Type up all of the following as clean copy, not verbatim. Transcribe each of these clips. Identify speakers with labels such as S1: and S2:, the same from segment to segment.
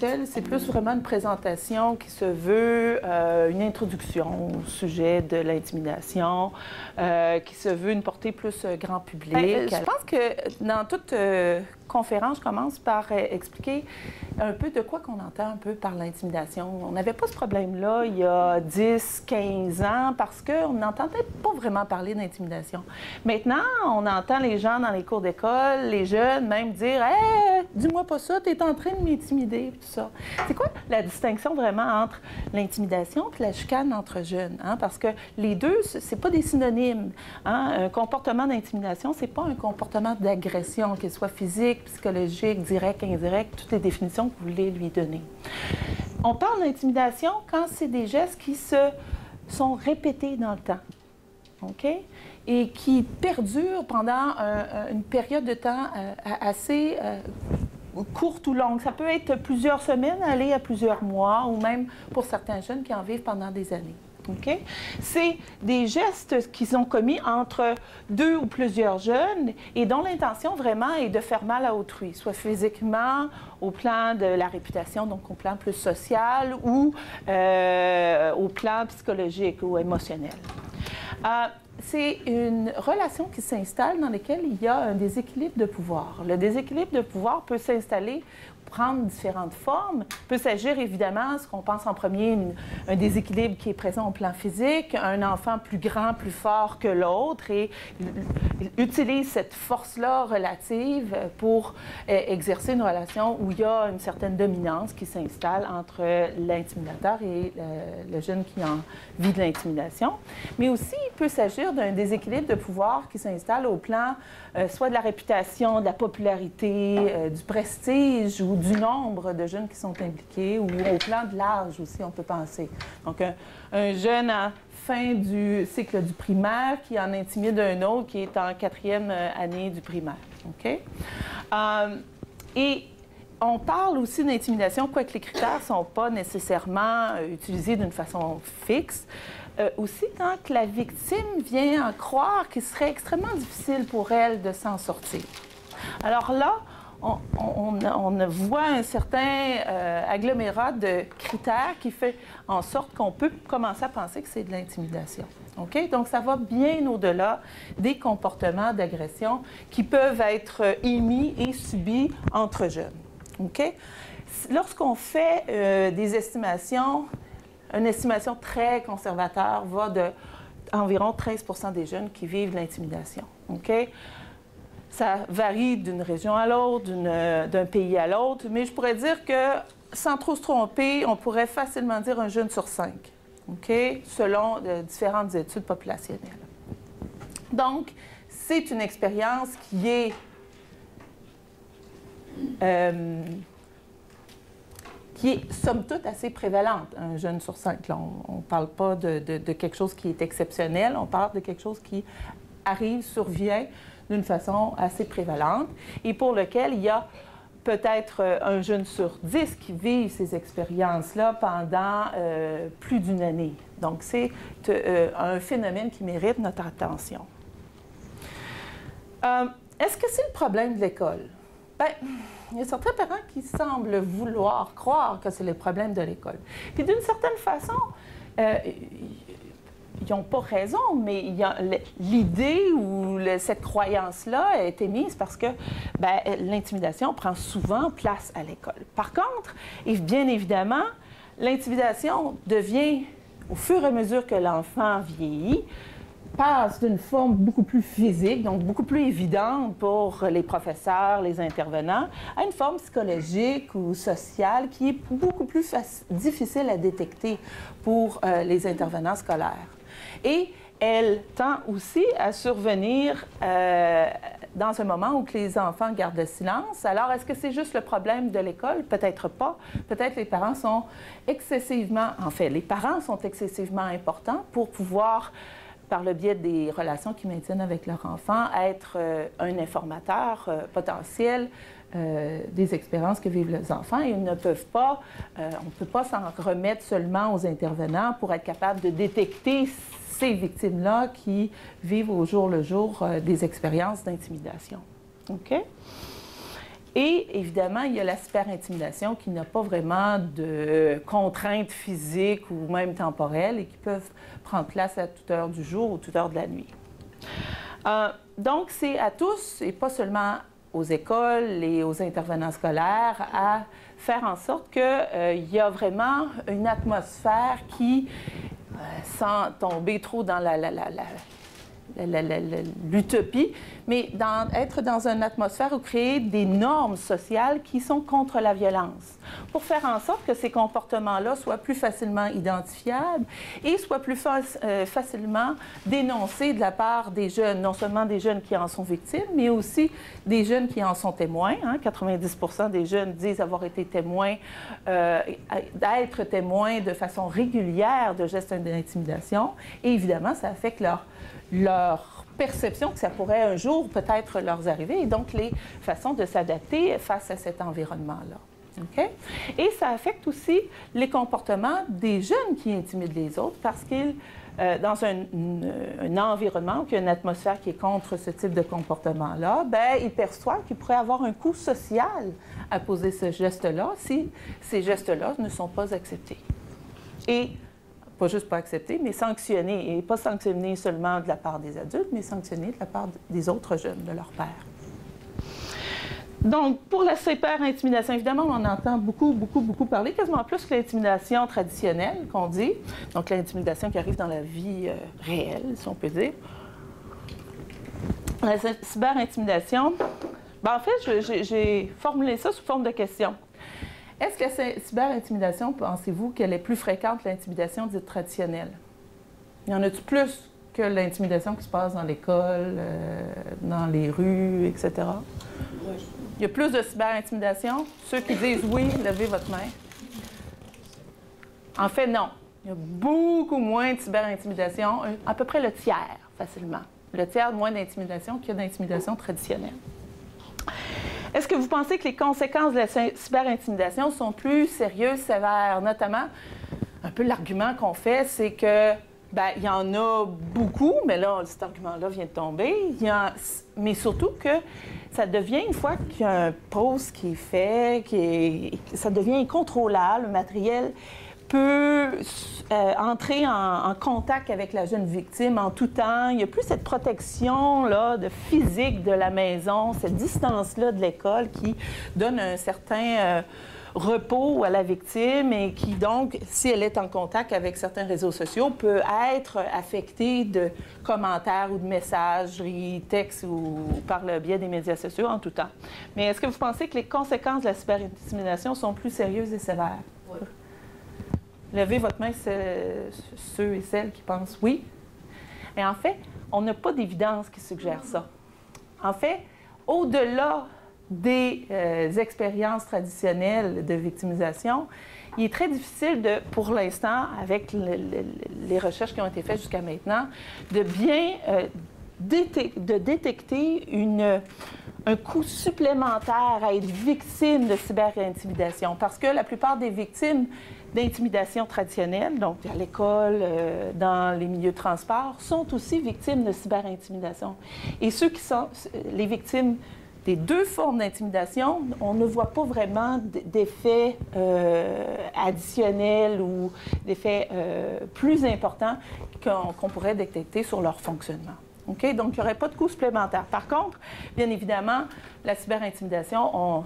S1: tel, c'est plus vraiment une présentation qui se veut une introduction au sujet de l'intimidation, qui se veut une portée plus grand public. Je pense que dans toute conférence, je commence par expliquer un peu de quoi qu'on entend un peu par l'intimidation. On n'avait pas ce problème-là il y a 10, 15 ans parce qu'on n'entendait pas vraiment parler d'intimidation. Maintenant, on entend les gens dans les cours d'école, les jeunes même dire « Hey, dis-moi pas ça, t'es en train de m'intimider », tout ça. C'est quoi la distinction vraiment entre l'intimidation et la chicane entre jeunes? Hein? Parce que les deux, c'est pas des synonymes. Hein? Un comportement d'intimidation, c'est pas un comportement d'agression, qu'il soit physique, psychologique, direct, indirect, toutes les définitions que vous voulez lui donner. On parle d'intimidation quand c'est des gestes qui se sont répétés dans le temps, OK? Et qui perdurent pendant une période de temps assez courte ou longue. Ça peut être plusieurs semaines, aller à plusieurs mois, ou même pour certains jeunes qui en vivent pendant des années. Okay? C'est des gestes qui sont commis entre deux ou plusieurs jeunes et dont l'intention vraiment est de faire mal à autrui, soit physiquement, au plan de la réputation, donc au plan plus social, ou au plan psychologique ou émotionnel. C'est une relation qui s'installe dans laquelle il y a un déséquilibre de pouvoir. Le déséquilibre de pouvoir peut s'installer, prendre différentes formes. Il peut s'agir évidemment, ce qu'on pense en premier, un déséquilibre qui est présent au plan physique, un enfant plus grand, plus fort que l'autre, et il utilise cette force-là relative pour exercer une relation où il y a une certaine dominance qui s'installe entre l'intimidateur et le jeune qui en vit de l'intimidation. Mais aussi, il peut s'agir d'un déséquilibre de pouvoir qui s'installe au plan soit de la réputation, de la popularité, du prestige ou du nombre de jeunes qui sont impliqués, ou au plan de l'âge aussi, on peut penser. Donc, un jeune à fin du cycle du primaire qui en intimide un autre qui est en 4e année du primaire. OK? Et on parle aussi d'intimidation, quoique les critères ne sont pas nécessairement utilisés d'une façon fixe. Aussi, quand la victime vient en croire qu'il serait extrêmement difficile pour elle de s'en sortir. Alors là, on voit un certain agglomérat de critères qui fait en sorte qu'on peut commencer à penser que c'est de l'intimidation. OK? Donc, ça va bien au-delà des comportements d'agression qui peuvent être émis et subis entre jeunes. OK? Lorsqu'on fait des estimations, une estimation très conservateur va d'environ 13 % des jeunes qui vivent l'intimidation. OK? Ça varie d'une région à l'autre, d'un pays à l'autre, mais je pourrais dire que, sans trop se tromper, on pourrait facilement dire un jeune sur 5, OK? Selon différentes études populationnelles. Donc, c'est une expérience qui est somme toute assez prévalente, un jeune sur 5. Là, on ne parle pas de quelque chose qui est exceptionnel, on parle de quelque chose qui arrive, survient d'une façon assez prévalente et pour lequel il y a peut-être un jeune sur 10 qui vit ces expériences-là pendant plus d'une année. Donc, c'est un phénomène qui mérite notre attention. Est-ce que c'est le problème de l'école? Bien, il y a certains parents qui semblent vouloir croire que c'est le problème de l'école. Puis d'une certaine façon, ils n'ont pas raison, mais l'idée ou cette croyance-là a été mise parce que l'intimidation prend souvent place à l'école. Par contre, et bien évidemment, l'intimidation devient, au fur et à mesure que l'enfant vieillit, passe d'une forme beaucoup plus physique, donc beaucoup plus évidente pour les professeurs, les intervenants, à une forme psychologique ou sociale qui est beaucoup plus difficile à détecter pour les intervenants scolaires. Et elle tend aussi à survenir dans un moment où les enfants gardent le silence. Alors, est-ce que c'est juste le problème de l'école? Peut-être pas. Peut-être les parents sont excessivement... En fait, les parents sont excessivement importants pour pouvoir, par le biais des relations qu'ils maintiennent avec leur enfant, être un informateur potentiel des expériences que vivent les enfants. Et ils ne peuvent pas, on ne peut pas s'en remettre seulement aux intervenants pour être capable de détecter ces victimes-là qui vivent au jour le jour des expériences d'intimidation. OK? Et évidemment, il y a la cyberintimidation qui n'a pas vraiment de contraintes physiques ou même temporelles et qui peuvent prendre place à toute heure du jour ou toute heure de la nuit. Donc, c'est à tous, et pas seulement aux écoles et aux intervenants scolaires, à faire en sorte qu'il y a vraiment une atmosphère qui, sans tomber trop dans l'utopie, mais être dans une atmosphère où créer des normes sociales qui sont contre la violence, pour faire en sorte que ces comportements-là soient plus facilement identifiables et soient plus facilement dénoncés de la part des jeunes, non seulement des jeunes qui en sont victimes, mais aussi des jeunes qui en sont témoins. 90% des jeunes disent avoir été témoins, d'être témoins de façon régulière de gestes d'intimidation. Et évidemment, ça affecte leur perception que ça pourrait un jour peut-être leur arriver, et donc les façons de s'adapter face à cet environnement-là. Okay? Et ça affecte aussi les comportements des jeunes qui intimident les autres parce qu'ils, dans un environnement où il y a une atmosphère qui est contre ce type de comportement-là, bien, ils perçoivent qu'il pourrait avoir un coût social à poser ce geste-là si ces gestes-là ne sont pas acceptés. Et pas juste pas acceptés, mais sanctionnés, et pas sanctionnés seulement de la part des adultes, mais sanctionnés de la part des autres jeunes, de leur père. Donc, pour la cyberintimidation, évidemment, on en entend beaucoup parler, quasiment plus que l'intimidation traditionnelle qu'on dit, donc l'intimidation qui arrive dans la vie réelle, si on peut dire. La cyberintimidation, en fait, j'ai formulé ça sous forme de question. Est-ce que cette cyberintimidation, pensez-vous qu'elle est plus fréquente que l'intimidation dite traditionnelle? Y en a-t-il plus que l'intimidation qui se passe dans l'école, dans les rues, etc.? Oui. Il y a plus de cyberintimidation? Ceux qui disent oui, levez votre main. En fait, non. Il y a beaucoup moins de cyberintimidation, à peu près le tiers, facilement. Le tiers moins d'intimidation qu'il y a d'intimidation traditionnelle. Est-ce que vous pensez que les conséquences de la cyberintimidation sont plus sérieuses, sévères? Notamment, un peu l'argument qu'on fait, c'est que, il y en a beaucoup, mais là, cet argument-là vient de tomber. Mais surtout que ça devient, une fois qu'il y a un post qui est fait, ça devient incontrôlable, le matériel peut entrer en contact avec la jeune victime en tout temps. Il n'y a plus cette protection-là de physique de la maison, cette distance-là de l'école qui donne un certain repos à la victime et qui, donc, si elle est en contact avec certains réseaux sociaux, peut être affectée de commentaires ou de messageries, textes ou par le biais des médias sociaux en tout temps. Mais est-ce que vous pensez que les conséquences de la cyberintimidation sont plus sérieuses et sévères? Oui. Levez votre main, ceux et celles qui pensent oui. Et en fait, on n'a pas d'évidence qui suggère ça. En fait, au-delà des expériences traditionnelles de victimisation, il est très difficile, pour l'instant, avec les recherches qui ont été faites jusqu'à maintenant, de bien détecter un coût supplémentaire à être victime de cyberintimidation. Parce que la plupart des victimes d'intimidation traditionnelle, donc à l'école, dans les milieux de transport, sont aussi victimes de cyberintimidation. Et ceux qui sont les victimes des deux formes d'intimidation, on ne voit pas vraiment d'effets additionnels ou d'effets plus importants qu'on pourrait détecter sur leur fonctionnement. Okay? Donc, il n'y aurait pas de coût supplémentaire. Par contre, bien évidemment, la cyberintimidation,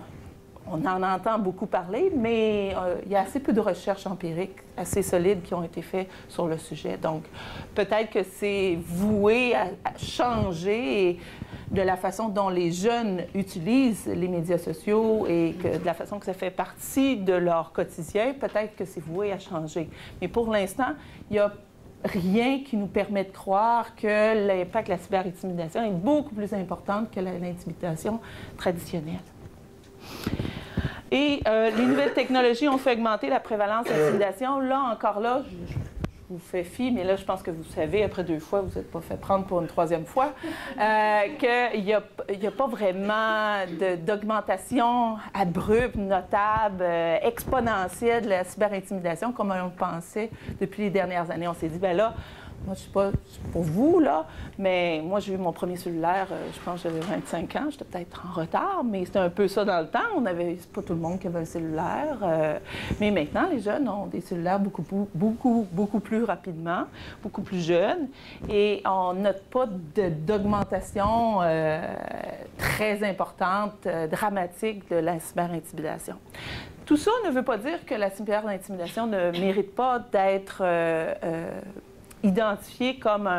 S1: on en entend beaucoup parler, mais il y a assez peu de recherches empiriques assez solides qui ont été faites sur le sujet. Donc, peut-être que c'est voué à changer de la façon dont les jeunes utilisent les médias sociaux et de la façon que ça fait partie de leur quotidien, peut-être que c'est voué à changer. Mais pour l'instant, il n'y a rien qui nous permet de croire que l'impact de la cyberintimidation est beaucoup plus important que l'intimidation traditionnelle. Et les nouvelles technologies ont fait augmenter la prévalence de l'intimidation. Là, encore là, je vous fais fi, mais là, je pense que vous savez, après 2 fois, vous n'êtes pas fait prendre pour une 3e fois, qu'il n'y a pas vraiment d'augmentation abrupte, notable, exponentielle de la cyberintimidation comme on le pensait depuis les dernières années. On s'est dit, bien là, moi, je ne sais pas pour vous, là, mais moi, j'ai eu mon premier cellulaire, je pense que j'avais 25 ans. J'étais peut-être en retard, mais c'était un peu ça dans le temps. C'est pas tout le monde qui avait un cellulaire. Mais maintenant, les jeunes ont des cellulaires beaucoup plus rapidement, beaucoup plus jeunes. Et on note pas d'augmentation très importante, dramatique de la cyberintimidation. Tout ça ne veut pas dire que la cyberintimidation ne mérite pas d'être identifiée comme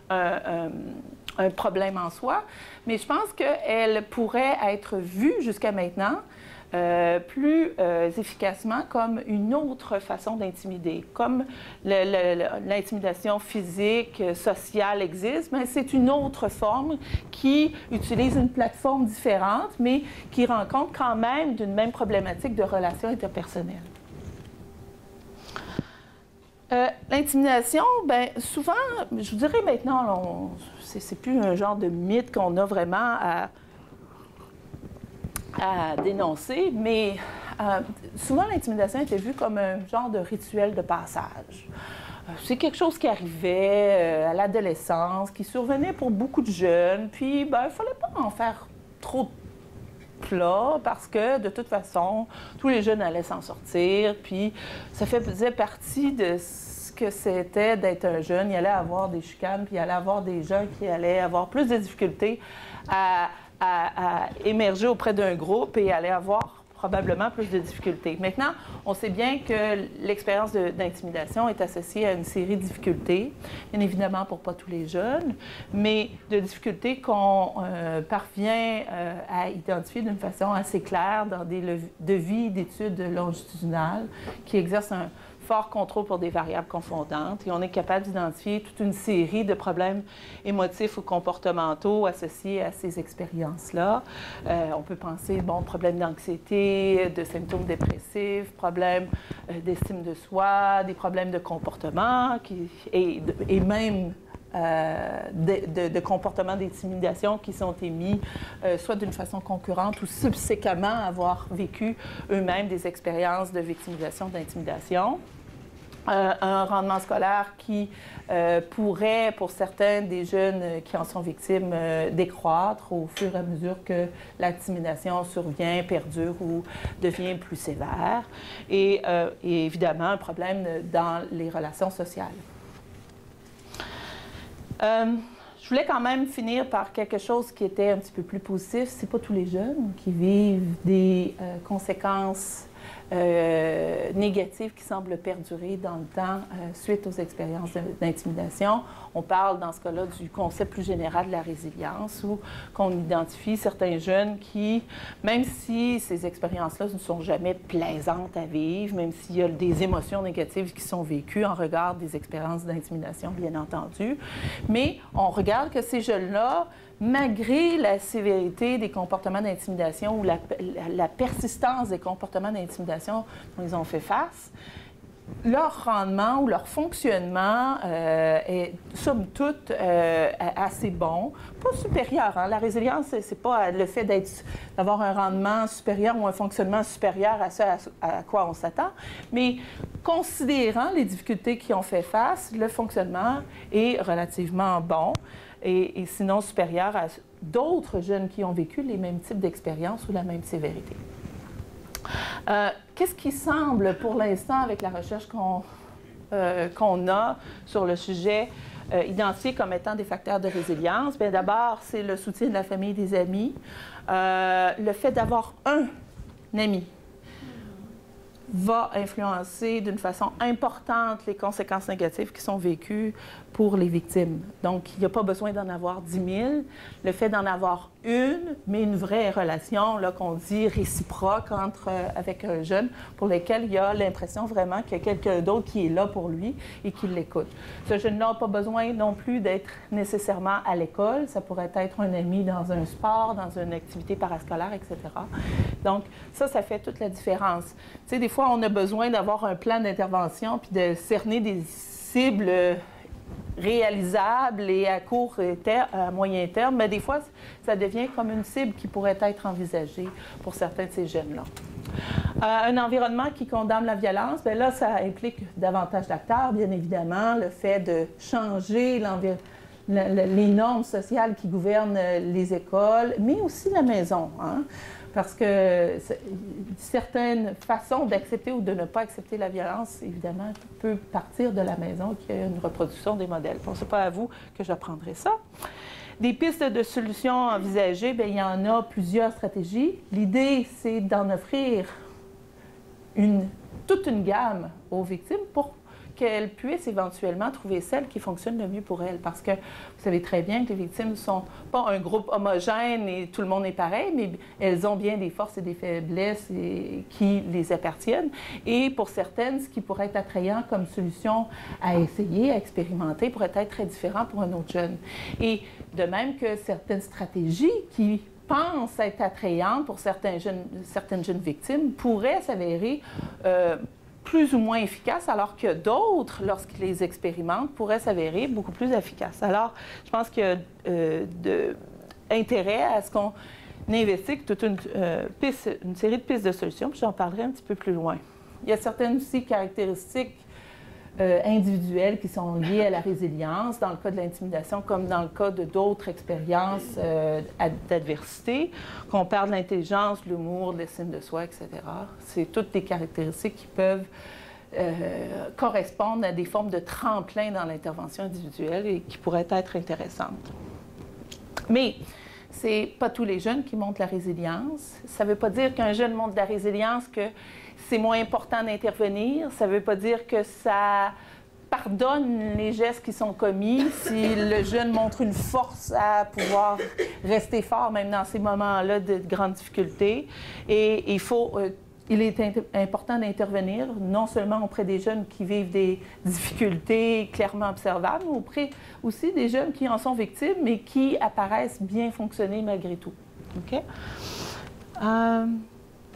S1: un problème en soi, mais je pense qu'elle pourrait être vue jusqu'à maintenant plus efficacement comme une autre façon d'intimider. Comme l'intimidation physique, sociale existe, mais c'est une autre forme qui utilise une plateforme différente, mais qui rend compte quand même d'une même problématique de relations interpersonnelles. L'intimidation, bien, souvent, je vous dirais maintenant, c'est plus un genre de mythe qu'on a vraiment à dénoncer, mais souvent l'intimidation était vue comme un genre de rituel de passage. C'est quelque chose qui arrivait à l'adolescence, qui survenait pour beaucoup de jeunes, puis ben, il ne fallait pas en faire trop plat parce que de toute façon, tous les jeunes allaient s'en sortir, puis ça faisait partie de ce que c'était d'être un jeune. Il allait avoir des chicanes, puis il allait avoir des gens qui allaient avoir plus de difficultés à émerger auprès d'un groupe et allaient avoir probablement plus de difficultés. Maintenant, on sait bien que l'expérience d'intimidation est associée à une série de difficultés, bien évidemment pour pas tous les jeunes, mais de difficultés qu'on parvient à identifier d'une façon assez claire dans des devis d'études longitudinales qui exercent un fort contrôle pour des variables confondantes et on est capable d'identifier toute une série de problèmes émotifs ou comportementaux associés à ces expériences-là. On peut penser, bon, problèmes d'anxiété, de symptômes dépressifs, problèmes d'estime de soi, des problèmes de comportement et même de comportements d'intimidation qui sont émis soit d'une façon concurrente ou subséquemment avoir vécu eux-mêmes des expériences de victimisation, d'intimidation. Un rendement scolaire qui pourrait, pour certains des jeunes qui en sont victimes, décroître au fur et à mesure que l'intimidation survient, perdure ou devient plus sévère. Et évidemment, un problème dans les relations sociales. Je voulais quand même finir par quelque chose qui était un petit peu plus positif. C'est pas tous les jeunes qui vivent des conséquences négatives qui semblent perdurer dans le temps suite aux expériences d'intimidation. On parle dans ce cas-là du concept plus général de la résilience où qu'on identifie certains jeunes qui, même si ces expériences-là ne sont jamais plaisantes à vivre, même s'il y a des émotions négatives qui sont vécues en regard des expériences d'intimidation, bien entendu, mais on regarde que ces jeunes-là, malgré la sévérité des comportements d'intimidation ou la persistance des comportements d'intimidation dont ils ont fait face, leur rendement ou leur fonctionnement est, somme toute, assez bon. Pas supérieur. Hein? La résilience, c'est pas le fait d'avoir un rendement supérieur ou un fonctionnement supérieur à ce à quoi on s'attend, mais considérant les difficultés qui ont fait face, le fonctionnement est relativement bon. Et sinon supérieur à d'autres jeunes qui ont vécu les mêmes types d'expériences ou la même sévérité. Qu'est-ce qui semble, pour l'instant, avec la recherche qu'on a sur le sujet, identifié comme étant des facteurs de résilience? Bien, d'abord, c'est le soutien de la famille et des amis, le fait d'avoir un ami va influencer d'une façon importante les conséquences négatives qui sont vécues pour les victimes. Donc, il n'y a pas besoin d'en avoir 10 000. Le fait d'en avoir une, mais une vraie relation, là, qu'on dit réciproque avec un jeune, pour lequel il y a l'impression vraiment qu'il y a quelqu'un d'autre qui est là pour lui et qui l'écoute. Ce jeune-là n'a pas besoin non plus d'être nécessairement à l'école. Ça pourrait être un ami dans un sport, dans une activité parascolaire, etc. Donc, ça fait toute la différence. Tu sais, des fois, on a besoin d'avoir un plan d'intervention puis de cerner des cibles réalisables et à court à moyen terme, mais des fois, ça devient comme une cible qui pourrait être envisagée pour certains de ces jeunes-là. Un environnement qui condamne la violence, bien là, ça implique davantage d'acteurs, bien évidemment, le fait de changer les normes sociales qui gouvernent les écoles, mais aussi la maison, hein? Parce que certaines façons d'accepter ou de ne pas accepter la violence, évidemment, peut partir de la maison, qui est une reproduction des modèles. Bon, ce n'est pas à vous que j'apprendrai ça. Des pistes de solutions envisagées, bien, il y en a plusieurs stratégies. L'idée, c'est d'en offrir toute une gamme aux victimes pour qu'elles puissent éventuellement trouver celle qui fonctionne le mieux pour elles. Parce que vous savez très bien que les victimes ne sont pas un groupe homogène et tout le monde est pareil, mais elles ont bien des forces et des faiblesses qui les appartiennent. Et pour certaines, ce qui pourrait être attrayant comme solution à essayer, à expérimenter, pourrait être très différent pour un autre jeune. Et de même que certaines stratégies qui pensent être attrayantes pour certaines jeunes victimes pourraient s'avérer plus ou moins efficaces, alors que d'autres, lorsqu'ils les expérimentent, pourraient s'avérer beaucoup plus efficaces. Alors, je pense qu'il y a intérêt à ce qu'on investigue toute une série de pistes de solutions, puis j'en parlerai un petit peu plus loin. Il y a certaines aussi caractéristiques individuelles qui sont liées à la résilience, dans le cas de l'intimidation, comme dans le cas de d'autres expériences d'adversité, qu'on perd de l'intelligence, de l'humour, de l'estime de soi, etc. C'est toutes des caractéristiques qui peuvent correspondre à des formes de tremplin dans l'intervention individuelle et qui pourraient être intéressantes. Mais c'est pas tous les jeunes qui montrent la résilience. Ça ne veut pas dire qu'un jeune montre de la résilience que c'est moins important d'intervenir. Ça ne veut pas dire que ça pardonne les gestes qui sont commis si le jeune montre une force à pouvoir rester fort, même dans ces moments-là de grande difficulté. Et il est important d'intervenir, non seulement auprès des jeunes qui vivent des difficultés clairement observables, mais auprès aussi des jeunes qui en sont victimes, mais qui apparaissent bien fonctionner malgré tout. OK?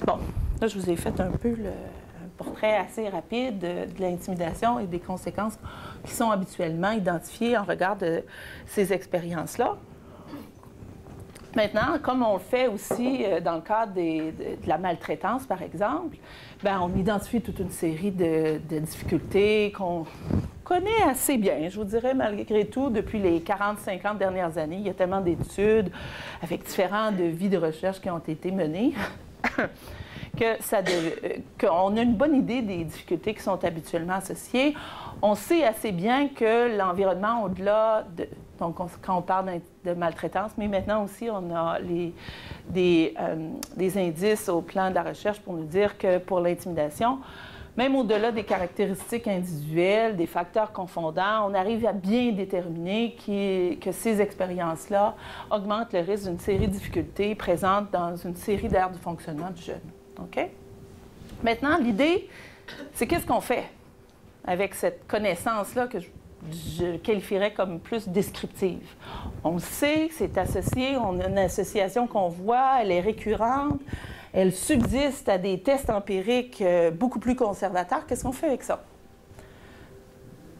S1: Bon, là, je vous ai fait un peu un portrait assez rapide de l'intimidation et des conséquences qui sont habituellement identifiées en regard de ces expériences-là. Maintenant, comme on le fait aussi dans le cadre de la maltraitance, par exemple, bien, on identifie toute une série de difficultés qu'on connaît assez bien, je vous dirais, malgré tout, depuis les 40-50 dernières années. Il y a tellement d'études avec différents devis de recherche qui ont été menés qu'on a une bonne idée des difficultés qui sont habituellement associées. On sait assez bien que l'environnement, au-delà de... Donc, quand on parle de maltraitance, mais maintenant aussi, on a des indices au plan de la recherche pour nous dire que pour l'intimidation, même au-delà des caractéristiques individuelles, des facteurs confondants, on arrive à bien déterminer que ces expériences-là augmentent le risque d'une série de difficultés présentes dans une série d'aires du fonctionnement du jeune. OK? Maintenant, l'idée, c'est qu'est-ce qu'on fait avec cette connaissance-là que je qualifierais comme plus descriptive. On le sait, c'est associé, on a une association qu'on voit, elle est récurrente, elle subsiste à des tests empiriques beaucoup plus conservateurs. Qu'est-ce qu'on fait avec ça?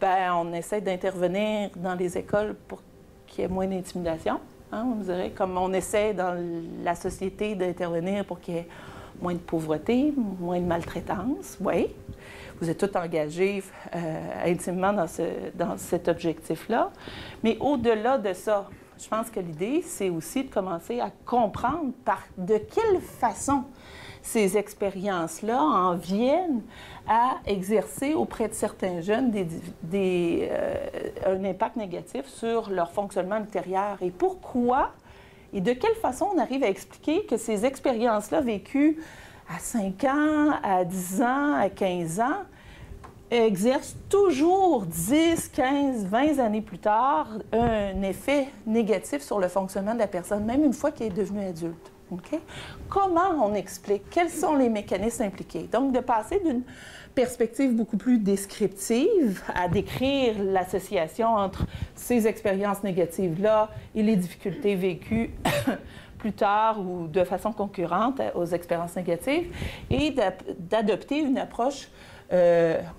S1: Bien, on essaie d'intervenir dans les écoles pour qu'il y ait moins d'intimidation, hein, on dirait, comme on essaie dans la société d'intervenir pour qu'il y ait moins de pauvreté, moins de maltraitance, oui. Vous êtes tous engagés intimement dans cet objectif-là. Mais au-delà de ça, je pense que l'idée, c'est aussi de commencer à comprendre de quelle façon ces expériences-là en viennent à exercer auprès de certains jeunes un impact négatif sur leur fonctionnement intérieur. Et pourquoi et de quelle façon on arrive à expliquer que ces expériences-là vécues à 5 ans, à 10 ans, à 15 ans, exercent toujours 10, 15, 20 années plus tard un effet négatif sur le fonctionnement de la personne, même une fois qu'elle est devenue adulte. Okay? Comment on explique? Quels sont les mécanismes impliqués? Donc, de passer d'une perspective beaucoup plus descriptive à décrire l'association entre ces expériences négatives-là et les difficultés vécues plus tard ou de façon concurrente aux expériences négatives, et d'adopter une approche,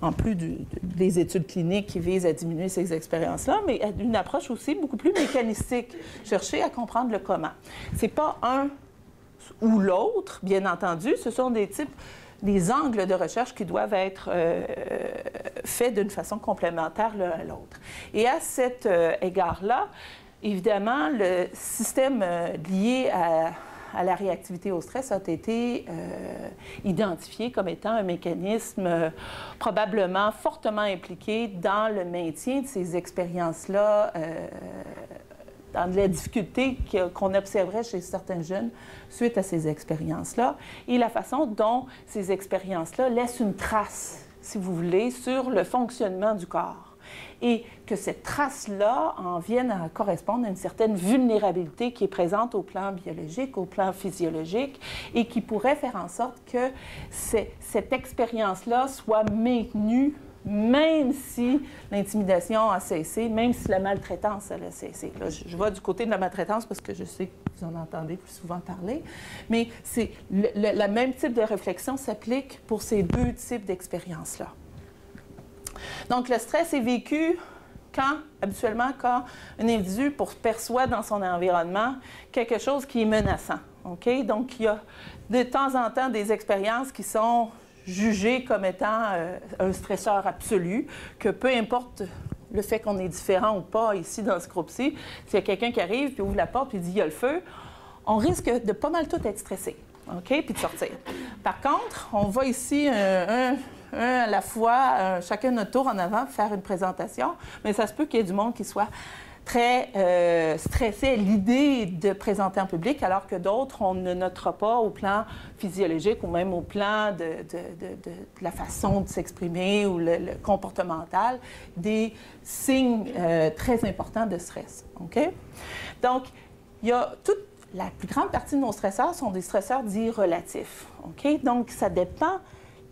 S1: en plus des études cliniques qui visent à diminuer ces expériences-là, mais une approche aussi beaucoup plus mécanistique, chercher à comprendre le comment. C'est pas un ou l'autre, bien entendu. Ce sont des angles de recherche qui doivent être faits d'une façon complémentaire l'un à l'autre. Et à cet égard-là, évidemment, le système lié à la réactivité au stress a été identifié comme étant un mécanisme probablement fortement impliqué dans le maintien de ces expériences-là, dans la difficulté qu'on observerait chez certains jeunes suite à ces expériences-là, et la façon dont ces expériences-là laissent une trace, si vous voulez, sur le fonctionnement du corps. Et que cette trace-là en vienne à correspondre à une certaine vulnérabilité qui est présente au plan biologique, au plan physiologique, et qui pourrait faire en sorte que cette expérience-là soit maintenue, même si l'intimidation a cessé, même si la maltraitance a cessé. Là, je vais du côté de la maltraitance parce que je sais que vous en entendez plus souvent parler, mais le même type de réflexion s'applique pour ces 2 types d'expériences-là. Donc, le stress est vécu habituellement, quand un individu perçoit dans son environnement quelque chose qui est menaçant. Okay? Donc, il y a de temps en temps des expériences qui sont jugées comme étant un stresseur absolu, que peu importe le fait qu'on est différent ou pas ici dans ce groupe-ci, s'il y a quelqu'un qui arrive puis ouvre la porte puis dit « il y a le feu », on risque de pas mal tout être stressé, OK? Puis de sortir. Par contre, on va ici un à la fois, chacun notre tour en avant, faire une présentation, mais ça se peut qu'il y ait du monde qui soit très stressé à l'idée de présenter en public, alors que d'autres, on ne notera pas au plan physiologique ou même au plan de la façon de s'exprimer ou le comportemental, des signes très importants de stress. OK? Donc, il y a la plus grande partie de nos stresseurs sont des stresseurs dits relatifs. OK? Donc, ça dépend.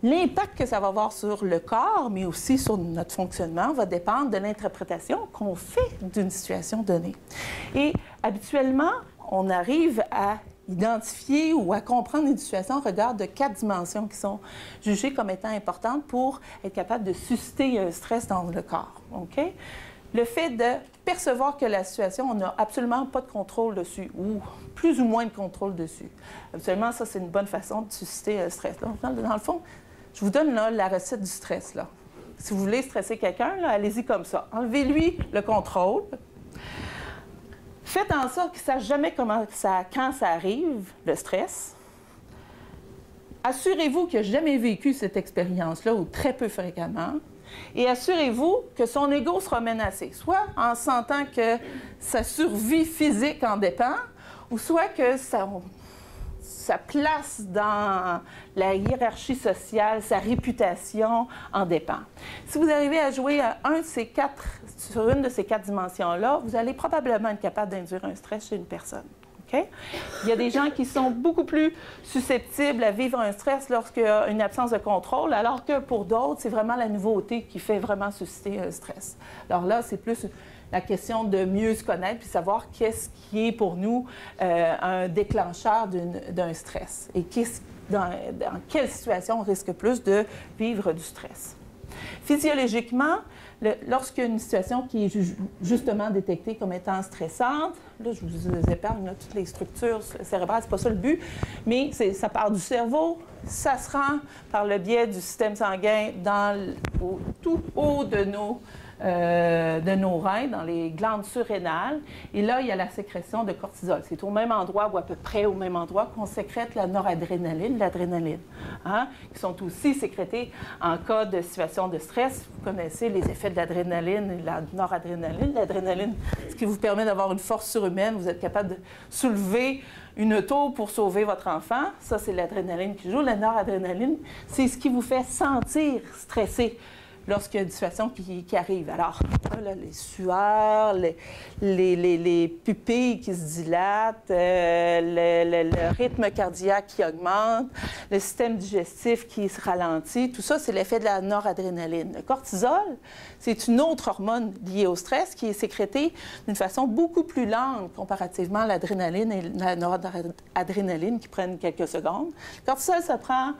S1: L'impact que ça va avoir sur le corps, mais aussi sur notre fonctionnement, va dépendre de l'interprétation qu'on fait d'une situation donnée. Et habituellement, on arrive à identifier ou à comprendre une situation au regard de 4 dimensions qui sont jugées comme étant importantes pour être capable de susciter un stress dans le corps. OK? Le fait de percevoir que la situation, on n'a absolument pas de contrôle dessus, ou plus ou moins de contrôle dessus. Habituellement, ça, c'est une bonne façon de susciter un stress. Donc, dans le fond, je vous donne là, la recette du stress. Là. Si vous voulez stresser quelqu'un, allez-y comme ça. Enlevez-lui le contrôle. Faites en sorte qu'il ne sache jamais quand ça arrive, le stress. Assurez-vous qu'il n'a jamais vécu cette expérience-là, ou très peu fréquemment. Et assurez-vous que son ego sera menacé, soit en sentant que sa survie physique en dépend, ou soit que sa place dans la hiérarchie sociale, sa réputation en dépend. Si vous arrivez à jouer sur une de ces 4 dimensions-là, vous allez probablement être capable d'induire un stress chez une personne. Okay? Il y a des gens qui sont beaucoup plus susceptibles à vivre un stress lorsqu'il y a une absence de contrôle, alors que pour d'autres, c'est vraiment la nouveauté qui fait vraiment susciter un stress. Alors là, c'est plus la question de mieux se connaître puis savoir qu'est-ce qui est pour nous un déclencheur d'un stress et dans quelle situation on risque plus de vivre du stress. Physiologiquement, lorsqu'il y a une situation qui est justement détectée comme étant stressante, là, je vous épargne toutes les structures cérébrales, c'est pas ça le but, mais ça part du cerveau, ça se rend par le biais du système sanguin tout haut de nos reins, dans les glandes surrénales. Et là, il y a la sécrétion de cortisol. C'est au même endroit ou à peu près au même endroit qu'on sécrète la noradrénaline, l'adrénaline, qui sont aussi sécrétées en cas de situation de stress. Vous connaissez les effets de l'adrénaline et de la noradrénaline. L'adrénaline, ce qui vous permet d'avoir une force surhumaine. Vous êtes capable de soulever une auto pour sauver votre enfant. Ça, c'est l'adrénaline qui joue. La noradrénaline, c'est ce qui vous fait sentir stressé lorsqu'il y a une situation qui arrive. Alors, là, les sueurs, les pupilles qui se dilatent, le rythme cardiaque qui augmente, le système digestif qui se ralentit, tout ça, c'est l'effet de la noradrénaline. Le cortisol, c'est une autre hormone liée au stress qui est sécrétée d'une façon beaucoup plus lente comparativement à l'adrénaline et la noradrénaline qui prennent quelques secondes. Le cortisol, ça prend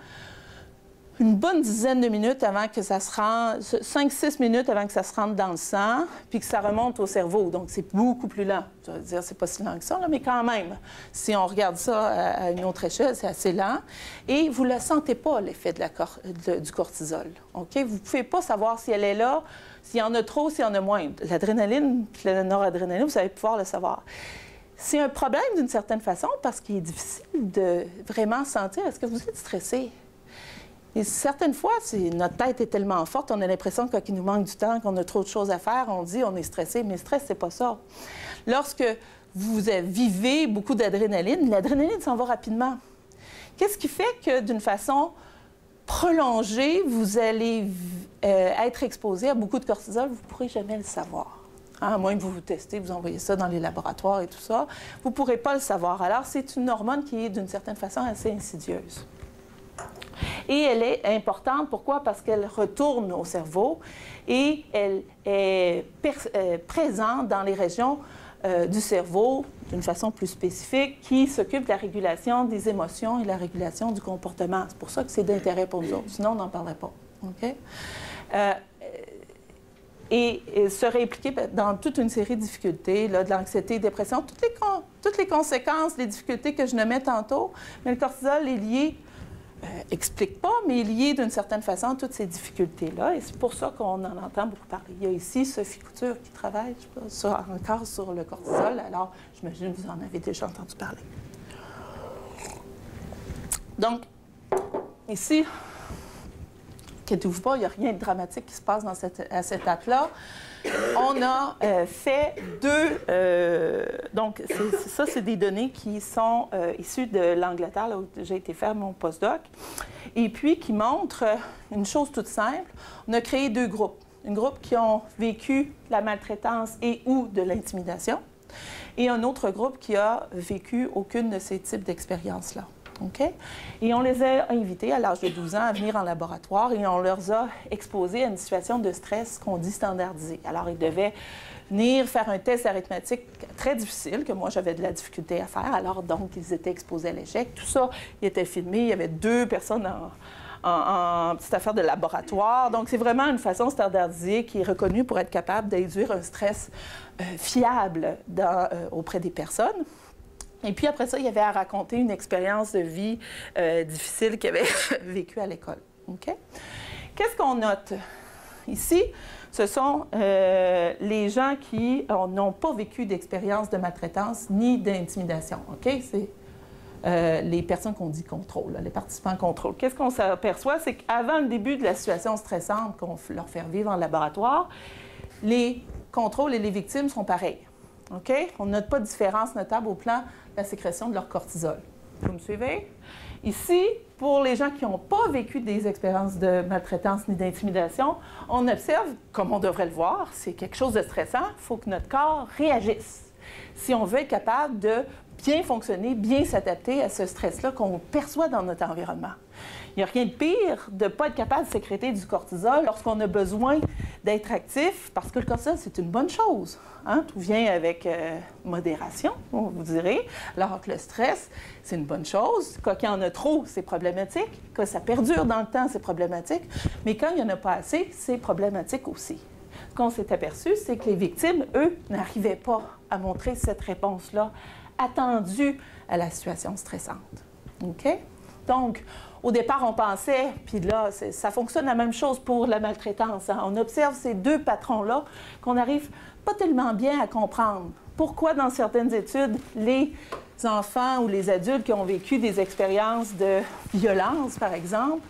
S1: une bonne dizaine de minutes avant que ça se rende, 5-6 minutes avant que ça se rentre dans le sang, puis que ça remonte au cerveau. Donc, c'est beaucoup plus lent. Je veux dire, c'est pas si lent que ça, là, mais quand même, si on regarde ça à une autre échelle, c'est assez lent. Et vous ne le sentez pas, l'effet du cortisol. OK? Vous ne pouvez pas savoir si elle est là, s'il y en a trop, s'il y en a moins. L'adrénaline, la noradrénaline, vous allez pouvoir le savoir. C'est un problème d'une certaine façon parce qu'il est difficile de vraiment sentir est-ce que vous êtes stressé. Et certaines fois, notre tête est tellement forte, on a l'impression qu'il nous manque du temps, qu'on a trop de choses à faire, on dit on est stressé, mais stress, c'est pas ça. Lorsque vous vivez beaucoup d'adrénaline, l'adrénaline s'en va rapidement. Qu'est-ce qui fait que d'une façon prolongée, vous allez être exposé à beaucoup de cortisol, vous ne pourrez jamais le savoir. À moins que vous testez, vous envoyez ça dans les laboratoires et tout ça, vous ne pourrez pas le savoir. Alors, c'est une hormone qui est d'une certaine façon assez insidieuse. Et elle est importante, pourquoi? Parce qu'elle retourne au cerveau et elle est présente dans les régions du cerveau d'une façon plus spécifique qui s'occupe de la régulation des émotions et de la régulation du comportement. C'est pour ça que c'est d'intérêt pour nous autres, sinon on n'en parlerait pas. Okay? Et serait impliqué dans toute une série de difficultés, là, de l'anxiété, dépression, toutes les conséquences, les difficultés que je nommais tantôt, mais le cortisol est lié explique pas, mais lié d'une certaine façon à toutes ces difficultés-là. Et c'est pour ça qu'on en entend beaucoup parler. Il y a ici Sophie Couture qui travaille encore sur le cortisol. Alors, j'imagine que vous en avez déjà entendu parler. Donc, ici, inquiétez-vous pas, il n'y a rien de dramatique qui se passe à cette étape-là. On a fait donc, ça, c'est des données qui sont issues de l'Angleterre, là où j'ai été faire mon postdoc, et puis qui montrent une chose toute simple. On a créé deux groupes. Un groupe qui ont vécu la maltraitance et ou de l'intimidation, et un autre groupe qui a vécu aucune de ces types d'expériences-là. Okay? Et on les a invités à l'âge de 12 ans à venir en laboratoire et on leur a exposé à une situation de stress qu'on dit standardisée. Alors, ils devaient venir faire un test arithmétique très difficile, que moi, j'avais de la difficulté à faire. Alors, donc, ils étaient exposés à l'échec. Tout ça, il était filmé. Il y avait 2 personnes en petite affaire de laboratoire. Donc, c'est vraiment une façon standardisée qui est reconnue pour être capable d'induire un stress fiable auprès des personnes. Et puis après ça, il y avait à raconter une expérience de vie difficile qu'il avait vécue à l'école. Okay? Qu'est-ce qu'on note? Ici, ce sont les gens qui n'ont pas vécu d'expérience de maltraitance ni d'intimidation. Okay? C'est les personnes qu'on dit contrôle, là, les participants contrôle. Qu'est-ce qu'on s'aperçoit? C'est qu'avant le début de la situation stressante qu'on leur fait vivre en laboratoire, les contrôles et les victimes sont pareils. Okay? On ne note pas de différence notable au plan de la sécrétion de leur cortisol. Vous me suivez? Ici, pour les gens qui n'ont pas vécu des expériences de maltraitance ni d'intimidation, on observe, comme on devrait le voir, c'est quelque chose de stressant, il faut que notre corps réagisse. Si on veut être capable de bien fonctionner, bien s'adapter à ce stress-là qu'on perçoit dans notre environnement. Il n'y a rien de pire de ne pas être capable de sécréter du cortisol lorsqu'on a besoin d'être actif, parce que le cortisol, c'est une bonne chose. Hein? Tout vient avec modération, on vous dirait, alors que le stress, c'est une bonne chose. Quand il y en a trop, c'est problématique. Quand ça perdure dans le temps, c'est problématique. Mais quand il n'y en a pas assez, c'est problématique aussi. Ce qu'on s'est aperçu, c'est que les victimes, eux, n'arrivaient pas à montrer cette réponse-là attendue à la situation stressante. OK? Donc, au départ, on pensait, puis là, ça fonctionne la même chose pour la maltraitance. Hein? On observe ces 2 patrons-là qu'on n'arrive pas tellement bien à comprendre. Pourquoi, dans certaines études, les enfants ou les adultes qui ont vécu des expériences de violence, par exemple,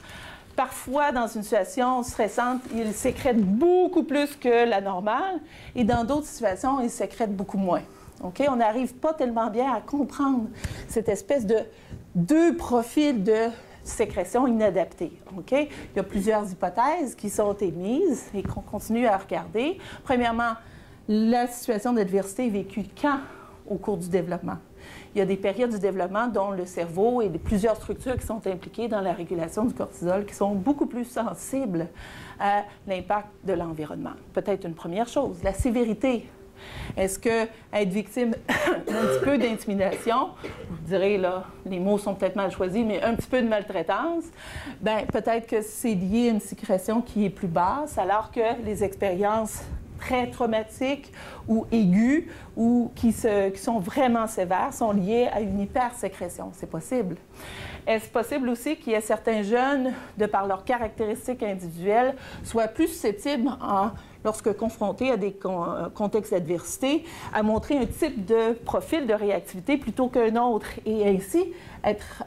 S1: parfois, dans une situation stressante, ils sécrètent beaucoup plus que la normale, et dans d'autres situations, ils sécrètent beaucoup moins. Okay? On n'arrive pas tellement bien à comprendre cette espèce de 2 profils de sécrétion inadaptée. Okay? Il y a plusieurs hypothèses qui sont émises et qu'on continue à regarder. Premièrement, la situation d'adversité est vécue quand au cours du développement? Il y a des périodes du développement dont le cerveau et plusieurs structures qui sont impliquées dans la régulation du cortisol qui sont beaucoup plus sensibles à l'impact de l'environnement. Peut-être une première chose, la sévérité Est-ce que être victime d'un petit peu d'intimidation, vous direz, là, les mots sont peut-être mal choisis, mais un petit peu de maltraitance, bien, peut-être que c'est lié à une sécrétion qui est plus basse, alors que les expériences très traumatiques ou aiguës ou qui sont vraiment sévères sont liées à une hypersécrétion. C'est possible. Est-ce possible aussi qu'il y ait certains jeunes, de par leurs caractéristiques individuelles, soient plus susceptibles, lorsque confrontés à des contextes d'adversité, à montrer un type de profil de réactivité plutôt qu'un autre et ainsi être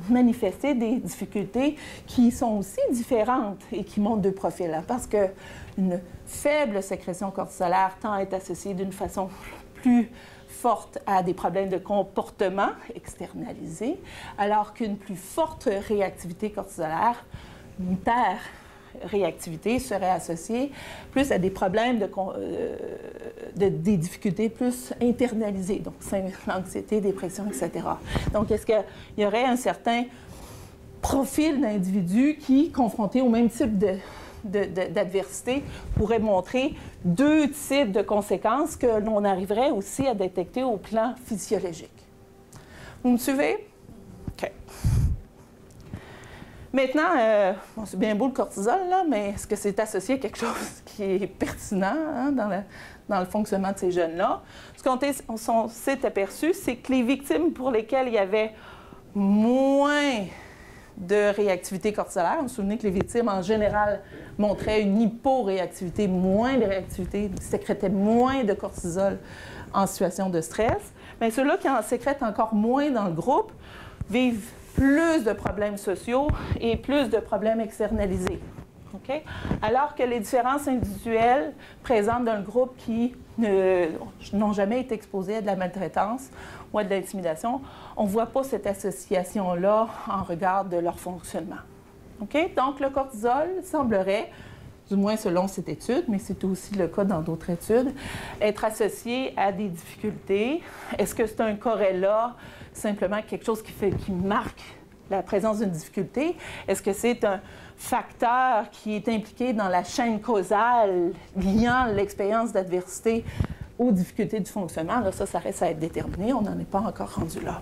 S1: manifester des difficultés qui sont aussi différentes et qui montrent deux profils. Parce qu'une faible sécrétion cortisolaire tend à être associée d'une façon plus forte à des problèmes de comportement externalisés, alors qu'une plus forte réactivité cortisolaire, une hyper-réactivité, serait associée plus à des problèmes des difficultés plus internalisées, donc l'anxiété, dépression, etc. Donc, est-ce qu'il y aurait un certain profil d'individu qui, confronté au même type d'adversité, pourrait montrer deux types de conséquences que l'on arriverait aussi à détecter au plan physiologique. Vous me suivez? OK. Maintenant, bon, c'est bien beau le cortisol, là, mais est-ce que c'est associé à quelque chose qui est pertinent hein, dans le fonctionnement de ces jeunes-là? Ce qu'on s'est aperçu, c'est que les victimes pour lesquelles il y avait moins de réactivité cortisolaire. Vous vous souvenez que les victimes, en général, montraient une hyporéactivité, moins de réactivité, sécrétaient moins de cortisol en situation de stress. Mais ceux-là qui en sécrètent encore moins dans le groupe vivent plus de problèmes sociaux et plus de problèmes externalisés. Okay? Alors que les différences individuelles présentes dans le groupe qui n'ont jamais été exposées à de la maltraitance ou à de l'intimidation, on ne voit pas cette association-là en regard de leur fonctionnement. Okay? Donc, le cortisol semblerait, du moins selon cette étude, mais c'est aussi le cas dans d'autres études, être associé à des difficultés. Est-ce que c'est un corrélat, simplement quelque chose qui marque la présence d'une difficulté? Est-ce que c'est un facteur qui est impliqué dans la chaîne causale liant l'expérience d'adversité aux difficultés du fonctionnement? Là, ça reste à être déterminé. On n'en est pas encore rendu là.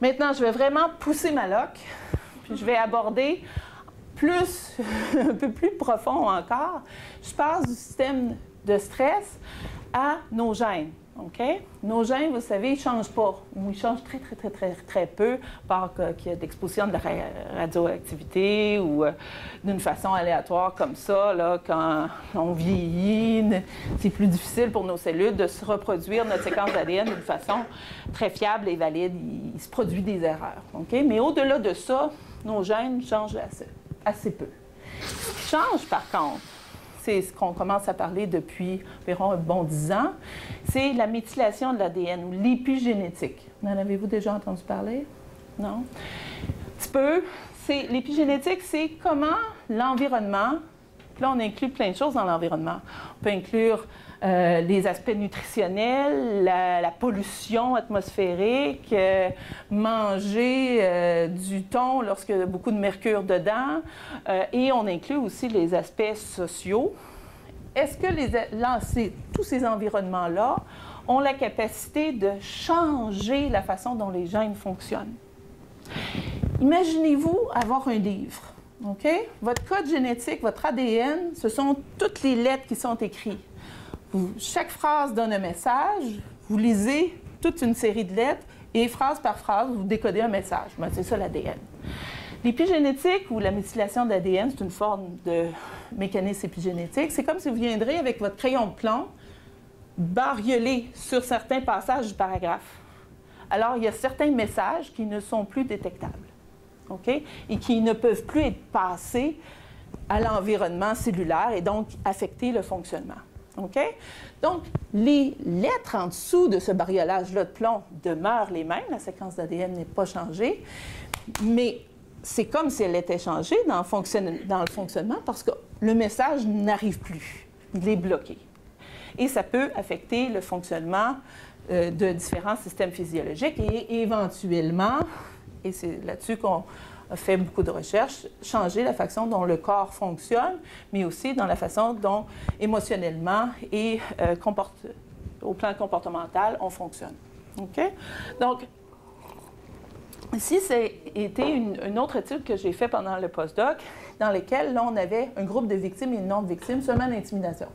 S1: Maintenant, je vais vraiment pousser ma loque, puis je vais aborder un peu plus profond encore. Je passe du système de stress à nos gènes. Okay? Nos gènes, vous savez, ils ne changent pas, ou ils changent très peu, par qu'il y a d'exposition de la radioactivité ou d'une façon aléatoire comme ça, là, quand on vieillit, c'est plus difficile pour nos cellules de se reproduire notre séquence d'ADN d'une façon très fiable et valide. Il se produit des erreurs. Okay? Mais au-delà de ça, nos gènes changent assez peu. Ce qui change, par contre, c'est ce qu'on commence à parler depuis environ un bon 10 ans, c'est la méthylation de l'ADN ou l'épigénétique. En avez-vous déjà entendu parler? Non? Un petit peu. L'épigénétique, c'est comment l'environnement, là on inclut plein de choses dans l'environnement. On peut inclure les aspects nutritionnels, la pollution atmosphérique, manger du thon lorsqu'il y a beaucoup de mercure dedans, et on inclut aussi les aspects sociaux. Est-ce que tous ces environnements-là ont la capacité de changer la façon dont les gènes fonctionnent? Imaginez-vous avoir un livre. OK? Votre code génétique, votre ADN, ce sont toutes les lettres qui sont écrites. Chaque phrase donne un message, vous lisez toute une série de lettres et phrase par phrase, vous décodez un message. Ben, c'est ça l'ADN. L'épigénétique ou la méthylation de l'ADN, c'est une forme de mécanisme épigénétique. C'est comme si vous viendriez avec votre crayon de plomb bariolé sur certains passages du paragraphe. Alors, il y a certains messages qui ne sont plus détectables, OK? Et qui ne peuvent plus être passés à l'environnement cellulaire et donc affecter le fonctionnement. OK? Donc, les lettres en dessous de ce bariolage-là de plomb demeurent les mêmes. La séquence d'ADN n'est pas changée. Mais c'est comme si elle était changée dans le fonctionnement parce que le message n'arrive plus. Il est bloqué. Et ça peut affecter le fonctionnement de différents systèmes physiologiques et éventuellement, et c'est là-dessus qu'on a fait beaucoup de recherches, changer la façon dont le corps fonctionne, mais aussi dans la façon dont émotionnellement et au plan comportemental, on fonctionne. OK? Donc, ici, c'était une autre étude que j'ai faite pendant le postdoc, dans laquelle là, on avait un groupe de victimes et non de victimes seulement d'intimidation.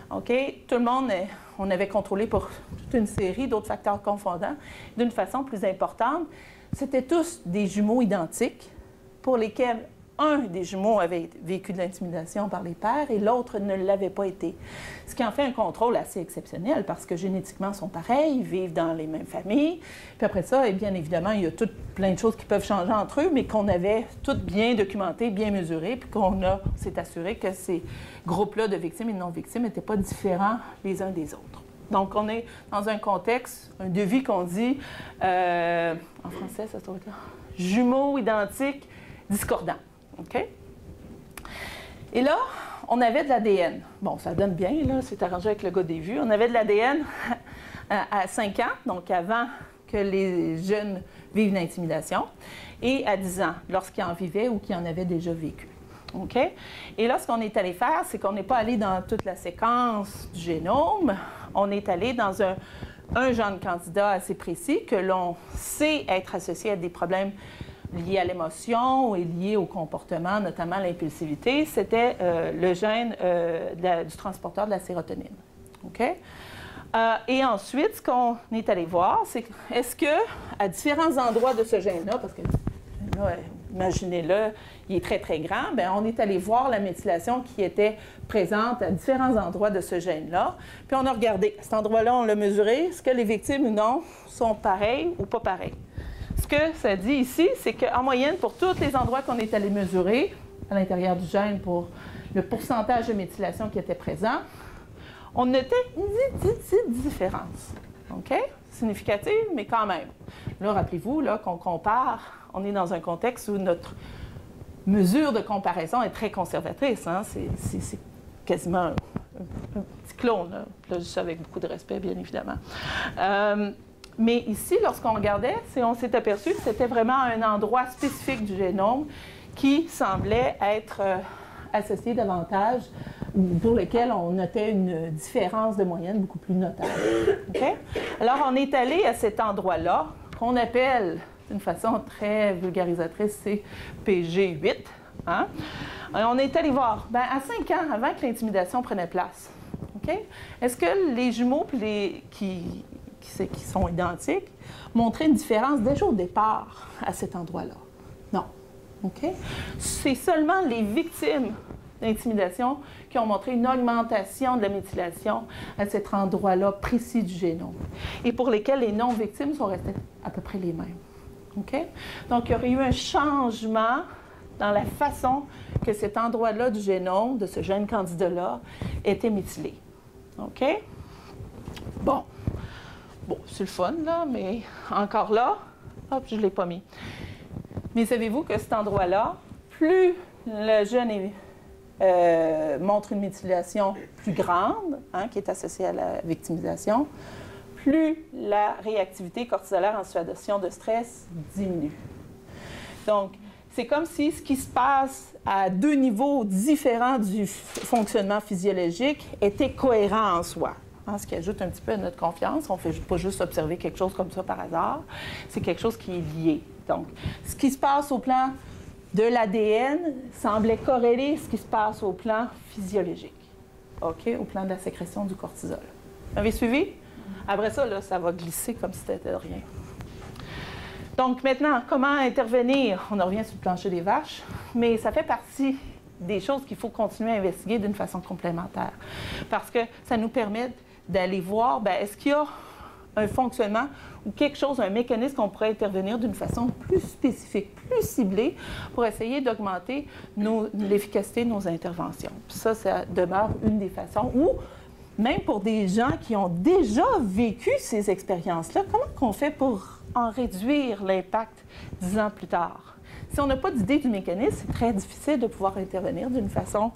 S1: OK? Tout le monde, on avait contrôlé pour toute une série d'autres facteurs confondants d'une façon plus importante. C'était tous des jumeaux identiques pour lesquels un des jumeaux avait vécu de l'intimidation par les pères et l'autre ne l'avait pas été. Ce qui en fait un contrôle assez exceptionnel parce que génétiquement, ils sont pareils, ils vivent dans les mêmes familles. Puis après ça, et bien évidemment, il y a plein de choses qui peuvent changer entre eux, mais qu'on avait toutes bien documentées, bien mesurées, puis qu'on s'est assuré que ces groupes-là de victimes et de non-victimes n'étaient pas différents les uns des autres. Donc, on est dans un contexte, un devis qu'on dit, en français, ça se trouve là, jumeaux identiques discordants. OK? Et là, on avait de l'ADN. Bon, ça donne bien, là, c'est arrangé avec le gars des vues. On avait de l'ADN à 5 ans, donc avant que les jeunes vivent l'intimidation, et à 10 ans, lorsqu'ils en vivaient ou qu'ils en avaient déjà vécu. OK? Et là, ce qu'on est allé faire, c'est qu'on n'est pas allé dans toute la séquence du génome, on est allé dans un genre de candidat assez précis que l'on sait être associé à des problèmes liés à l'émotion et liés au comportement, notamment l'impulsivité, c'était le gène du transporteur de la sérotonine. OK? Et ensuite, ce qu'on est allé voir, c'est est-ce qu'à différents endroits de ce gène-là, parce que là, imaginez-le, il est très, très grand, bien, on est allé voir la méthylation qui était présente à différents endroits de ce gène-là. Puis on a regardé, à cet endroit-là, on l'a mesuré, est-ce que les victimes ou non sont pareilles ou pas pareilles? Ce que ça dit ici, c'est qu'en moyenne, pour tous les endroits qu'on est allé mesurer à l'intérieur du gène pour le pourcentage de méthylation qui était présent, on notait une petite différence. OK? Significative, mais quand même. Là, rappelez-vous là, qu'on compare, on est dans un contexte où notre mesure de comparaison est très conservatrice. Hein? C'est quasiment un petit clone. Là, je dis ça avec beaucoup de respect, bien évidemment. Mais ici, lorsqu'on regardait, on s'est aperçu que c'était vraiment un endroit spécifique du génome qui semblait être associé davantage, pour lequel on notait une différence de moyenne beaucoup plus notable. Okay? Alors, on est allé à cet endroit-là, qu'on appelle, d'une façon très vulgarisatrice, c'est PG8. Hein? Et on est allé voir, bien, à 5 ans, avant que l'intimidation prenne place, okay? Est-ce que les jumeaux qui sont identiques, montraient une différence déjà au départ à cet endroit-là? Non. OK? C'est seulement les victimes d'intimidation qui ont montré une augmentation de la méthylation à cet endroit-là précis du génome et pour lesquels les non-victimes sont restées à peu près les mêmes. OK? Donc, il y aurait eu un changement dans la façon que cet endroit-là du génome, de ce gène candidat-là, était méthylé. OK? Bon, c'est le fun, là, mais encore là, hop, je ne l'ai pas mis. Mais savez-vous que cet endroit-là, plus le gène montre une méthylation plus grande, hein, qui est associée à la victimisation, plus la réactivité cortisolaire en situation de stress diminue. Donc, c'est comme si ce qui se passe à deux niveaux différents du fonctionnement physiologique était cohérent en soi. Hein, ce qui ajoute un petit peu à notre confiance. On ne fait pas juste observer quelque chose comme ça par hasard. C'est quelque chose qui est lié. Donc, ce qui se passe au plan de l'ADN semblait corréler ce qui se passe au plan physiologique, OK, au plan de la sécrétion du cortisol. Vous m'avez suivi? Après ça, là, ça va glisser comme si c'était rien. Donc maintenant, comment intervenir? On en revient sur le plancher des vaches, mais ça fait partie des choses qu'il faut continuer à investiguer d'une façon complémentaire. Parce que ça nous permet d'aller voir, bien, est-ce qu'il y a un fonctionnement ou quelque chose, un mécanisme qu'on pourrait intervenir d'une façon plus spécifique, plus ciblée, pour essayer d'augmenter l'efficacité de nos interventions. Puis ça demeure une des façons où, même pour des gens qui ont déjà vécu ces expériences-là, comment qu'on fait pour en réduire l'impact 10 ans plus tard? Si on n'a pas d'idée du mécanisme, c'est très difficile de pouvoir intervenir d'une façon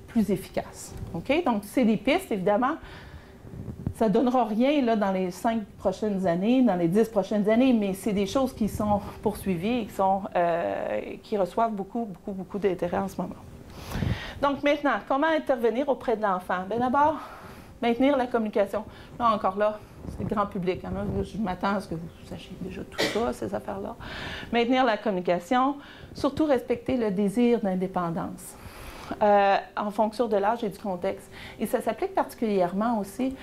S1: plus efficace. OK? Donc, c'est des pistes, évidemment. ça ne donnera rien là, dans les 5 prochaines années, dans les 10 prochaines années, mais c'est des choses qui sont poursuivies et qui reçoivent beaucoup d'intérêt en ce moment. Donc maintenant, comment intervenir auprès de l'enfant? Bien d'abord, maintenir la communication. Là, encore là, c'est le grand public. Hein? Je m'attends à ce que vous sachiez déjà tout ça, ces affaires-là. Maintenir la communication, surtout respecter le désir d'indépendance. En fonction de l'âge et du contexte. Et ça s'applique particulièrement aussi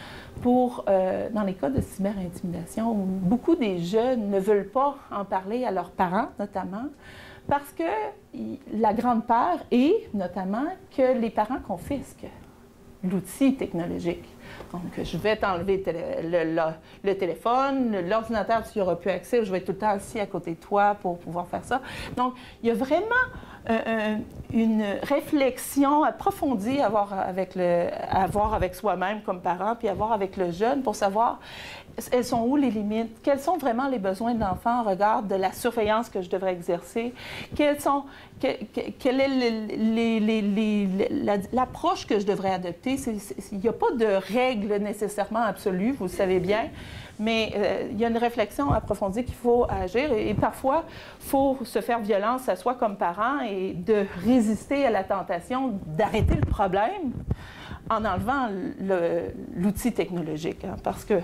S1: dans les cas de cyberintimidation, où beaucoup des jeunes ne veulent pas en parler à leurs parents, notamment, parce que la grande peur est, notamment, que les parents confisquent l'outil technologique. Donc, je vais t'enlever le téléphone, l'ordinateur, tu n'y auras plus accès, je vais être tout le temps assis à côté de toi pour pouvoir faire ça. Donc, il y a vraiment une réflexion approfondie à avoir avec soi-même comme parent, puis à avoir avec le jeune pour savoir elles sont où les limites, quels sont vraiment les besoins de l'enfant en regard de la surveillance que je devrais exercer, quelle est l'approche que je devrais adopter. Il n'y a pas de règles nécessairement absolues, vous le savez bien, mais il y a une réflexion approfondie qu'il faut agir et parfois, il faut se faire violence à soi comme parent et de résister à la tentation d'arrêter le problème en enlevant l'outil technologique, hein, parce que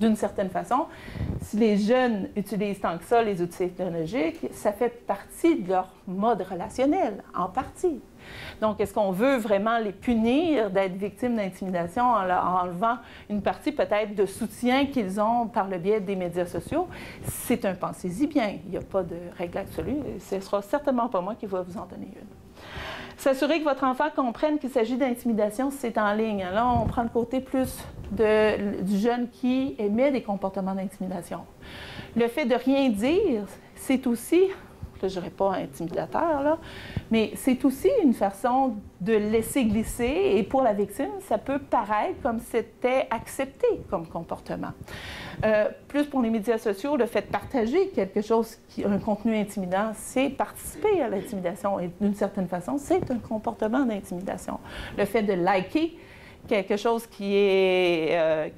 S1: d'une certaine façon, si les jeunes utilisent tant que ça les outils technologiques, ça fait partie de leur mode relationnel, en partie. Donc, est-ce qu'on veut vraiment les punir d'être victimes d'intimidation en leur enlevant une partie peut-être de soutien qu'ils ont par le biais des médias sociaux? C'est un pensez-y bien. Il n'y a pas de règle absolue. Ce ne sera certainement pas moi qui va vous en donner une. S'assurer que votre enfant comprenne qu'il s'agit d'intimidation si c'est en ligne. Là, on prend le côté plus du jeune qui émet des comportements d'intimidation. Le fait de rien dire, c'est aussi, là, je ne dirais pas intimidateur, là, mais c'est aussi une façon de laisser glisser, et pour la victime, ça peut paraître comme si c'était accepté comme comportement. Plus pour les médias sociaux, le fait de partager quelque chose, un contenu intimidant, c'est participer à l'intimidation, et d'une certaine façon, c'est un comportement d'intimidation. Le fait de liker quelque chose qui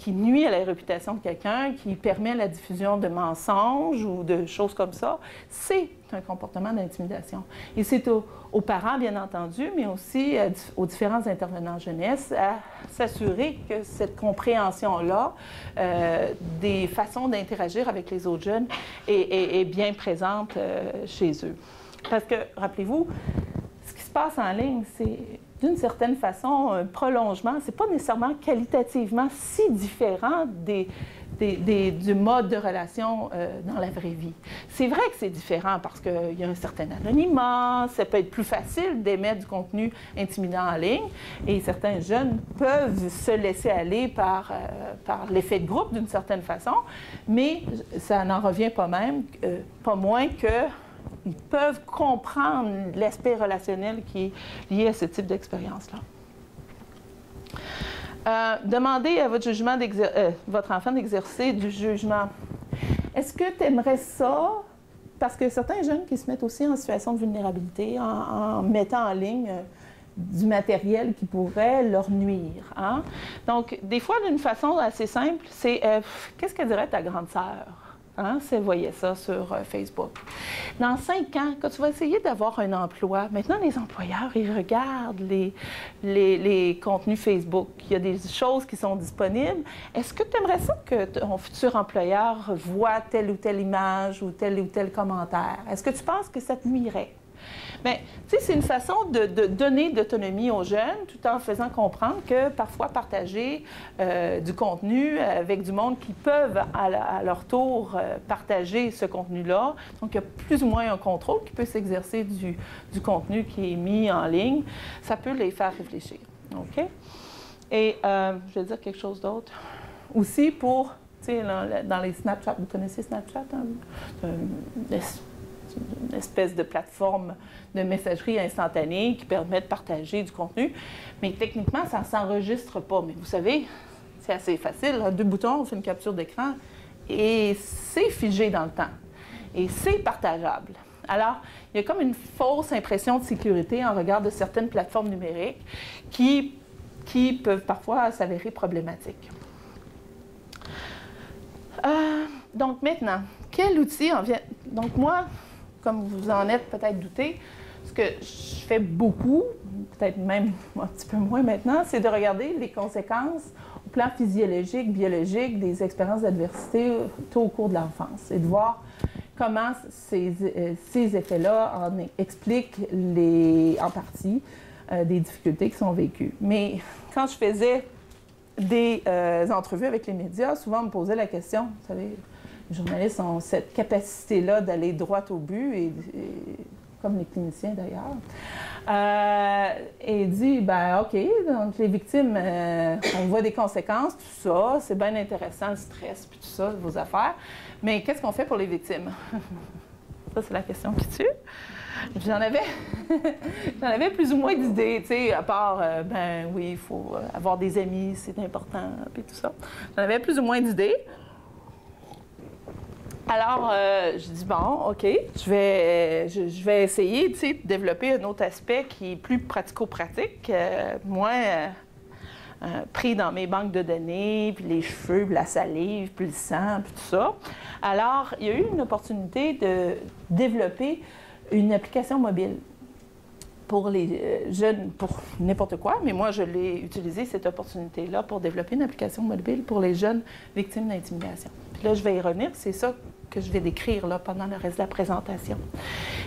S1: nuit à la réputation de quelqu'un, qui permet la diffusion de mensonges ou de choses comme ça, c'est un comportement d'intimidation. Et c'est aux parents, bien entendu, mais aussi aux différents intervenants jeunesse à s'assurer que cette compréhension-là des façons d'interagir avec les autres jeunes est bien présente chez eux. Parce que, rappelez-vous, ce qui se passe en ligne, c'est d'une certaine façon un prolongement. Ce n'est pas nécessairement qualitativement si différent du mode de relation dans la vraie vie. C'est vrai que c'est différent parce qu'il y a un certain anonymat, ça peut être plus facile d'émettre du contenu intimidant en ligne et certains jeunes peuvent se laisser aller par l'effet de groupe d'une certaine façon, mais ça n'en revient pas moins que ils peuvent comprendre l'aspect relationnel qui est lié à ce type d'expérience-là. Demandez à votre enfant d'exercer du jugement. Est-ce que tu aimerais ça? Parce que certains jeunes qui se mettent aussi en situation de vulnérabilité en mettant en ligne du matériel qui pourrait leur nuire. Hein? Donc, des fois, d'une façon assez simple, c'est qu'est-ce que dirait ta grande sœur? Hein, si elle voyait ça sur Facebook. Dans 5 ans, quand tu vas essayer d'avoir un emploi, maintenant, les employeurs, ils regardent les contenus Facebook. Il y a des choses qui sont disponibles. Est-ce que tu aimerais ça que ton futur employeur voit telle ou telle image ou tel commentaire? Est-ce que tu penses que ça te nuirait? Bien, tu sais, c'est une façon de donner de l'autonomie aux jeunes tout en faisant comprendre que parfois partager du contenu avec du monde qui peuvent à leur tour partager ce contenu-là. Donc, il y a plus ou moins un contrôle qui peut s'exercer du contenu qui est mis en ligne. Ça peut les faire réfléchir. OK? Et je vais dire quelque chose d'autre. Aussi pour, tu sais, dans les Snapchat, vous connaissez Snapchat? Hein? Une espèce de plateforme de messagerie instantanée qui permet de partager du contenu. Mais techniquement, ça ne s'enregistre pas. Mais vous savez, c'est assez facile. Là. 2 boutons, on fait une capture d'écran et c'est figé dans le temps. Et c'est partageable. Alors, il y a comme une fausse impression de sécurité en regard de certaines plateformes numériques qui peuvent parfois s'avérer problématiques. Donc maintenant, quel outil en vient... Donc moi, comme vous en êtes peut-être douté, ce que je fais beaucoup, peut-être même un petit peu moins maintenant, c'est de regarder les conséquences au plan physiologique, biologique des expériences d'adversité tout au cours de l'enfance et de voir comment ces effets-là expliquent en partie des difficultés qui sont vécues. Mais quand je faisais des entrevues avec les médias, souvent on me posait la question, vous savez, les journalistes ont cette capacité-là d'aller droit au but, et comme les cliniciens d'ailleurs, et dit, ben OK, donc les victimes, on voit des conséquences, tout ça, c'est bien intéressant, le stress, puis tout ça, vos affaires, mais qu'est-ce qu'on fait pour les victimes? Ça, c'est la question qui tue. J'en avais plus ou moins d'idées, tu sais, à part, ben oui, il faut avoir des amis, c'est important, puis tout ça. J'en avais plus ou moins d'idées. Alors, je dis, bon, OK, je vais essayer, tu sais, de développer un autre aspect qui est plus pratico-pratique, moins pris dans mes banques de données, puis les cheveux, puis la salive, puis le sang, puis tout ça. Alors, il y a eu une opportunité de développer une application mobile pour les jeunes, pour n'importe quoi, mais moi, je l'ai utilisé, cette opportunité-là, pour développer une application mobile pour les jeunes victimes d'intimidation. Puis là, je vais y revenir, c'est ça que je vais décrire là, pendant le reste de la présentation.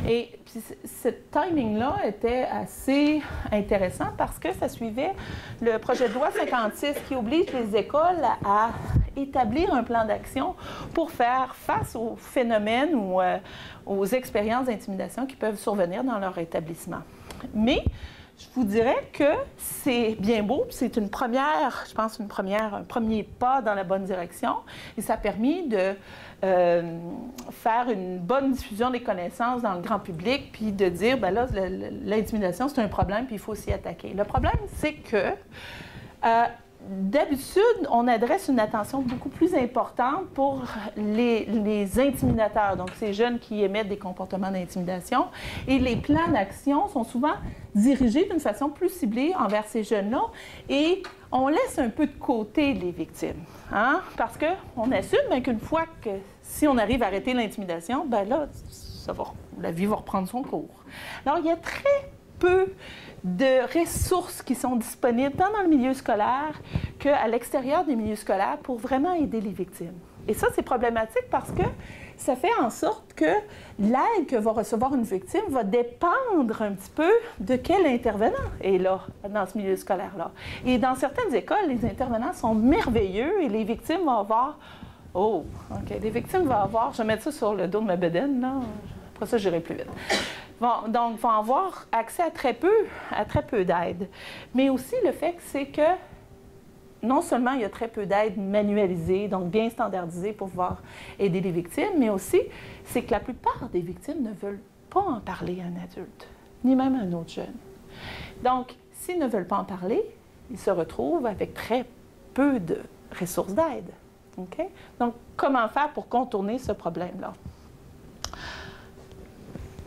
S1: Et puis, ce timing-là était assez intéressant parce que ça suivait le projet de loi 56 qui oblige les écoles à établir un plan d'action pour faire face aux phénomènes ou aux expériences d'intimidation qui peuvent survenir dans leur établissement. Mais je vous dirais que c'est bien beau, c'est une première, je pense, un premier pas dans la bonne direction, et ça a permis de faire une bonne diffusion des connaissances dans le grand public, puis de dire, ben là, l'intimidation, c'est un problème, puis il faut s'y attaquer. Le problème, c'est que d'habitude, on adresse une attention beaucoup plus importante pour les intimidateurs, donc ces jeunes qui émettent des comportements d'intimidation. Et les plans d'action sont souvent dirigés d'une façon plus ciblée envers ces jeunes-là. Et on laisse un peu de côté les victimes, hein? Parce qu'on assume qu'une fois que si on arrive à arrêter l'intimidation, ben là, la vie va reprendre son cours. Alors, il y a très peu de ressources qui sont disponibles tant dans le milieu scolaire qu'à l'extérieur des milieux scolaires pour vraiment aider les victimes. Et ça, c'est problématique parce que ça fait en sorte que l'aide que va recevoir une victime va dépendre un petit peu de quel intervenant est là, dans ce milieu scolaire-là. Et dans certaines écoles, les intervenants sont merveilleux et les victimes vont avoir... Oh, OK, les victimes vont avoir... Je vais mettre ça sur le dos de ma bedaine, là. Après ça, j'irai plus vite. Donc, vont avoir accès à très peu d'aide. Mais aussi le fait que c'est que non seulement il y a très peu d'aide manualisée, donc bien standardisée pour pouvoir aider les victimes, mais aussi c'est que la plupart des victimes ne veulent pas en parler à un adulte, ni même à un autre jeune. Donc, s'ils ne veulent pas en parler, ils se retrouvent avec très peu de ressources d'aide. Okay? Donc, comment faire pour contourner ce problème-là?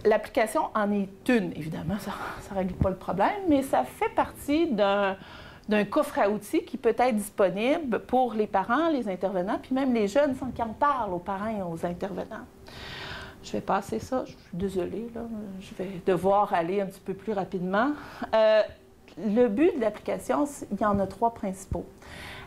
S1: L'application en est une, évidemment, ça ne règle pas le problème, mais ça fait partie d'un coffre à outils qui peut être disponible pour les parents, les intervenants, puis même les jeunes sans qu'ils en parlent aux parents et aux intervenants. Je vais passer ça, je suis désolée, là, je vais devoir aller un petit peu plus rapidement. Le but de l'application, il y en a 3 principaux.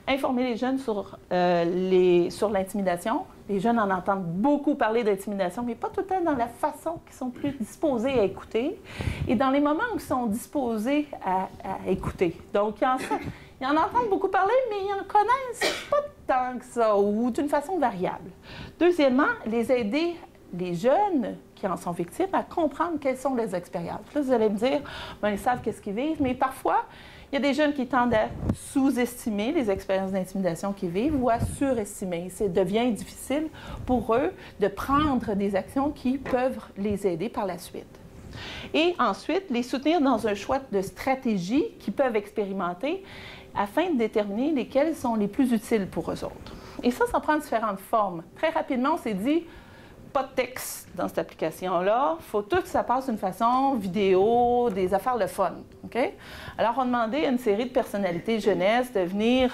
S1: Informer les jeunes sur l'intimidation. Les jeunes en entendent beaucoup parler d'intimidation, mais pas tout le temps dans la façon qu'ils sont plus disposés à écouter et dans les moments où ils sont disposés à écouter. Donc, ils en entendent beaucoup parler, mais ils en connaissent pas tant que ça ou d'une façon variable. Deuxièmement, les aider, les jeunes qui en sont victimes, à comprendre quelles sont les expériences. Là, vous allez me dire, ben, ils savent qu'est-ce qu'ils vivent, mais parfois, il y a des jeunes qui tendent à sous-estimer les expériences d'intimidation qu'ils vivent ou à surestimer. Ça devient difficile pour eux de prendre des actions qui peuvent les aider par la suite. Et ensuite, les soutenir dans un choix de stratégies qu'ils peuvent expérimenter afin de déterminer lesquelles sont les plus utiles pour eux autres. Et ça prend différentes formes. Très rapidement, on s'est dit, pas de texte dans cette application-là. Il faut tout que ça passe d'une façon vidéo, des affaires de fun. Okay? Alors, on demandait à une série de personnalités jeunesse de venir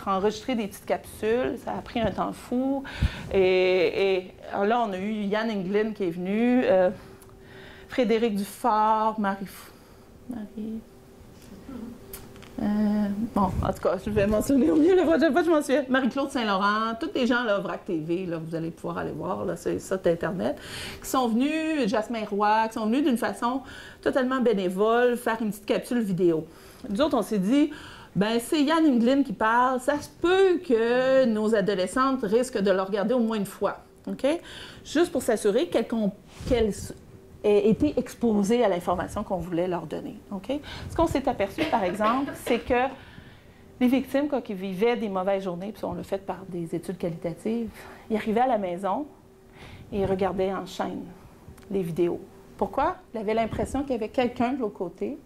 S1: enregistrer des petites capsules. Ça a pris un temps fou. Et là, on a eu Yann Englund qui est venu, Frédéric Dufort, bon, en tout cas, je vais mentionner au mieux la prochaine fois, je m'en souviens. Marie-Claude Saint-Laurent, tous les gens, là, VRAC TV, là, vous allez pouvoir aller voir, là, c'est ça d'Internet, qui sont venus, Jasmin Roy, qui sont venus d'une façon totalement bénévole, faire une petite capsule vidéo. Nous autres, on s'est dit, ben c'est Yann Englund qui parle, ça se peut que nos adolescentes risquent de le regarder au moins une fois, OK? Juste pour s'assurer qu'elles aient été exposées à l'information qu'on voulait leur donner. Okay? Ce qu'on s'est aperçu, par exemple, c'est que les victimes, quand ils vivaient des mauvaises journées, puis on l'a fait par des études qualitatives, ils arrivaient à la maison et ils regardaient en chaîne les vidéos. Pourquoi? Ils avaient l'impression qu'il y avait quelqu'un de l'autre côté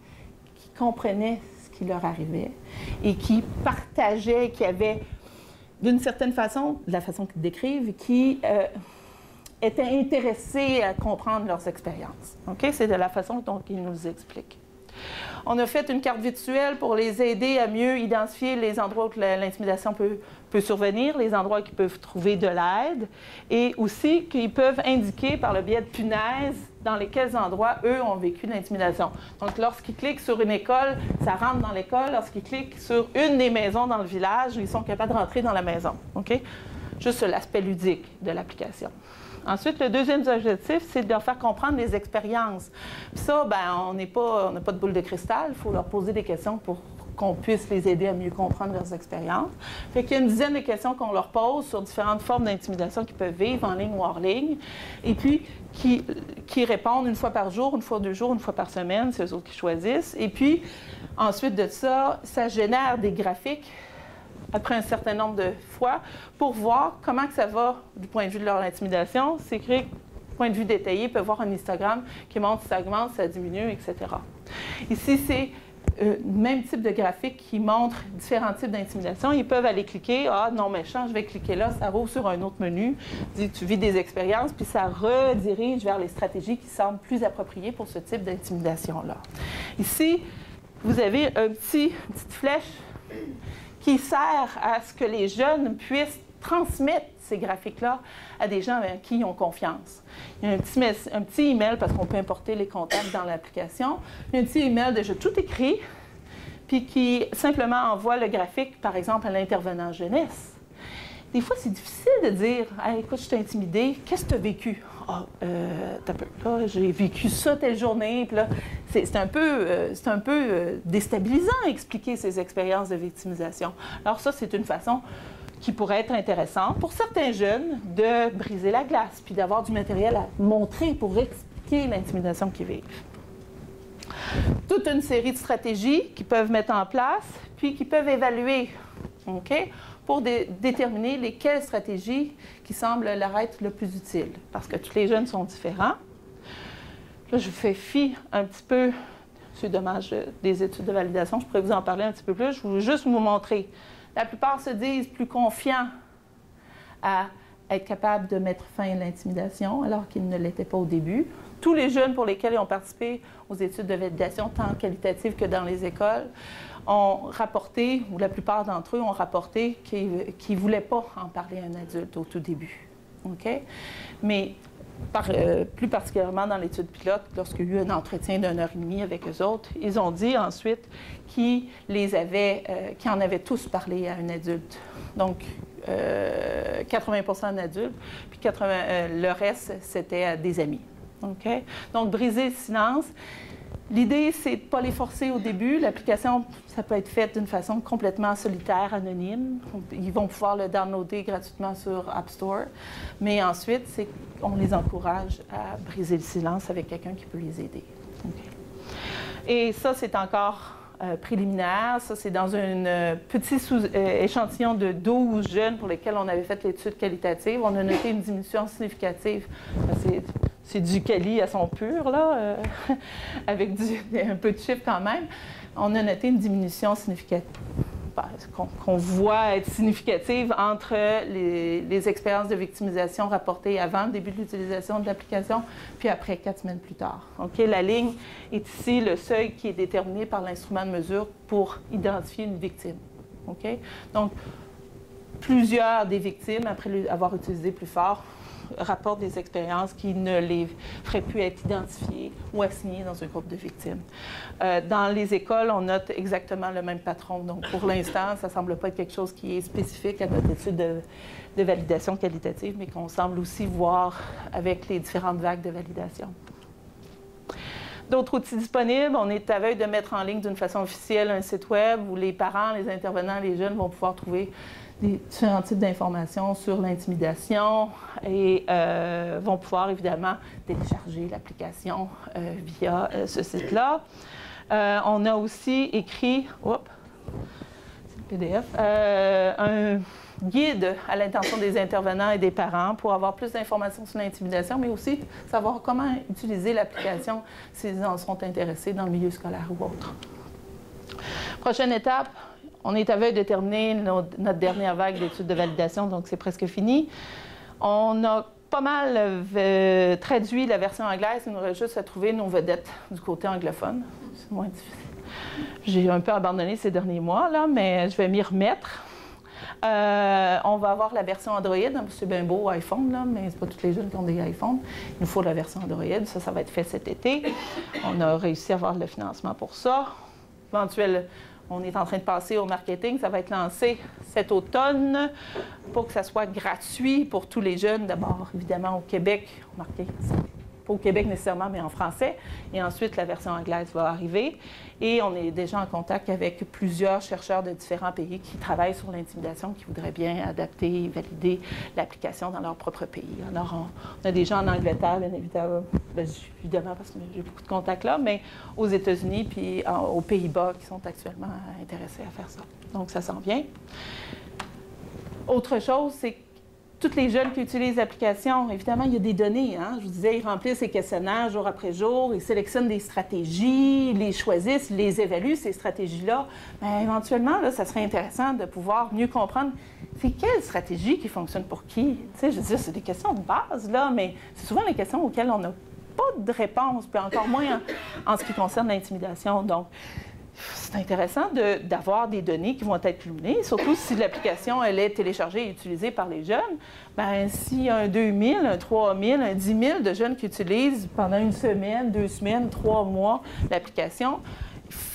S1: qui comprenait ce qui leur arrivait et qui partageait, qui avait, d'une certaine façon, de la façon qu'ils décrivent, qui étaient intéressés à comprendre leurs expériences. Okay? C'est de la façon dont ils nous expliquent. On a fait une carte virtuelle pour les aider à mieux identifier les endroits où l'intimidation peut survenir, les endroits où ils peuvent trouver de l'aide, et aussi qu'ils peuvent indiquer par le biais de punaises dans lesquels endroits, eux, ont vécu l'intimidation. Donc, lorsqu'ils cliquent sur une école, ça rentre dans l'école. Lorsqu'ils cliquent sur une des maisons dans le village, ils sont capables de rentrer dans la maison. Okay? Juste l'aspect ludique de l'application. Ensuite, le deuxième objectif, c'est de leur faire comprendre les expériences. Puis ça, ben, on n'a pas de boule de cristal. Il faut leur poser des questions pour qu'on puisse les aider à mieux comprendre leurs expériences. Fait qu'il y a une dizaine de questions qu'on leur pose sur différentes formes d'intimidation qu'ils peuvent vivre, en ligne ou hors ligne, et puis qui répondent une fois par jour, une fois 2 jours, une fois par semaine, c'est eux autres qui choisissent. Et puis, ensuite de ça, ça génère des graphiques après un certain nombre de fois, pour voir comment que ça va du point de vue de leur intimidation. C'est écrit point de vue détaillé, ils peuvent voir un histogramme qui montre ça augmente, ça diminue, etc. Ici, c'est le même type de graphique qui montre différents types d'intimidation. Ils peuvent aller cliquer, ah non méchant, je vais cliquer là, ça rouvre sur un autre menu, dit tu vis des expériences, puis ça redirige vers les stratégies qui semblent plus appropriées pour ce type d'intimidation-là. Ici, vous avez une petite flèche qui sert à ce que les jeunes puissent transmettre ces graphiques-là à des gens avec qui ils ont confiance. Il y a un petit email, parce qu'on peut importer les contacts dans l'application. Il y a un petit email déjà tout écrit, puis qui simplement envoie le graphique, par exemple, à l'intervenant jeunesse. Des fois, c'est difficile de dire hey, « écoute, je t'ai intimidé, qu'est-ce que tu as vécu? » « Ah, t'as peu. Là, j'ai vécu ça telle journée. » Puis là, c'est un peu déstabilisant à expliquer ces expériences de victimisation. Alors ça, c'est une façon qui pourrait être intéressante pour certains jeunes de briser la glace, puis d'avoir du matériel à montrer pour expliquer l'intimidation qu'ils vivent. Toute une série de stratégies qu'ils peuvent mettre en place, puis qu'ils peuvent évaluer. OK? Pour déterminer lesquelles stratégies qui semblent leur être le plus utiles, parce que tous les jeunes sont différents. Là, je vous fais fi un petit peu, c'est dommage, des études de validation, je pourrais vous en parler un petit peu plus, je veux juste vous montrer. La plupart se disent plus confiants à être capables de mettre fin à l'intimidation, alors qu'ils ne l'étaient pas au début. Tous les jeunes pour lesquels ils ont participé aux études de validation, tant qualitatives que dans les écoles, ont rapporté, ou la plupart d'entre eux ont rapporté qu'ils ne voulaient pas en parler à un adulte au tout début. Okay? Mais plus particulièrement dans l'étude pilote, lorsqu'il y a eu un entretien d'1h30 avec eux autres, ils ont dit ensuite qu'ils en avaient tous parlé à un adulte. Donc, 80% un adulte, puis le reste, c'était des amis. Okay? Donc, briser le silence. L'idée, c'est de ne pas les forcer au début. L'application, ça peut être fait d'une façon complètement solitaire, anonyme. Ils vont pouvoir le downloader gratuitement sur App Store. Mais ensuite, on les encourage à briser le silence avec quelqu'un qui peut les aider. Okay. Et ça, c'est encore préliminaire. Ça, c'est dans un petit échantillon de 12 jeunes pour lesquels on avait fait l'étude qualitative. On a noté une diminution significative. C'est du quali à son pur, là, avec un peu de chiffres quand même. On a noté une diminution significative. qu'on voit être significatives entre les expériences de victimisation rapportées avant le début de l'utilisation de l'application, puis après 4 semaines plus tard. Okay? La ligne est ici le seuil qui est déterminé par l'instrument de mesure pour identifier une victime. Okay? Donc, plusieurs des victimes, après avoir utilisé plus fort, rapportent des expériences qui ne les feraient plus être identifiées ou assignées dans un groupe de victimes. Dans les écoles, on note exactement le même patron. Donc, pour l'instant, ça ne semble pas être quelque chose qui est spécifique à notre étude de validation qualitative, mais qu'on semble aussi voir avec les différentes vagues de validation. D'autres outils disponibles, on est à veille de mettre en ligne d'une façon officielle un site web où les parents, les intervenants, les jeunes vont pouvoir trouver différents types d'informations sur l'intimidation et vont pouvoir évidemment télécharger l'application via ce site-là. On a aussi écrit, c'est le PDF, un guide à l'intention des intervenants et des parents pour avoir plus d'informations sur l'intimidation, mais aussi savoir comment utiliser l'application s'ils en sont intéressés dans le milieu scolaire ou autre. Prochaine étape, on est à veille de terminer notre dernière vague d'études de validation, donc c'est presque fini. On a pas mal traduit la version anglaise, il nous reste juste à trouver nos vedettes du côté anglophone. C'est moins difficile. J'ai un peu abandonné ces derniers mois, là, mais je vais m'y remettre. On va avoir la version Android, c'est bien beau iPhone, là, mais ce n'est pas tous les jeunes qui ont des iPhones. Il nous faut la version Android, ça va être fait cet été. On a réussi à avoir le financement pour ça. Éventuellement, on est en train de passer au marketing. Ça va être lancé cet automne pour que ça soit gratuit pour tous les jeunes. D'abord, évidemment, au Québec, pas au Québec nécessairement, mais en français. Et ensuite, la version anglaise va arriver. Et on est déjà en contact avec plusieurs chercheurs de différents pays qui travaillent sur l'intimidation, qui voudraient bien adapter et valider l'application dans leur propre pays. Alors, on a des gens en Angleterre, bien évidemment, parce que j'ai beaucoup de contacts là, mais aux États-Unis puis aux Pays-Bas qui sont actuellement intéressés à faire ça. Donc, ça s'en vient. Autre chose, c'est que tous les jeunes qui utilisent l'application, évidemment, il y a des données. Hein? Je vous disais, ils remplissent les questionnaires jour après jour, ils sélectionnent des stratégies, les choisissent, les évaluent, ces stratégies-là. Mais éventuellement, là, ça serait intéressant de pouvoir mieux comprendre c'est quelle stratégie qui fonctionne pour qui. Tu sais, je veux dire, c'est des questions de base, là, mais c'est souvent les questions auxquelles on n'a pas de réponse, puis encore moins en ce qui concerne l'intimidation. Donc, c'est intéressant d'avoir des données qui vont être cumulées, surtout si l'application elle est téléchargée et utilisée par les jeunes. Bien, s'il y a un 2000, un 3000, un 10 000 de jeunes qui utilisent pendant une semaine, 2 semaines, 3 mois l'application,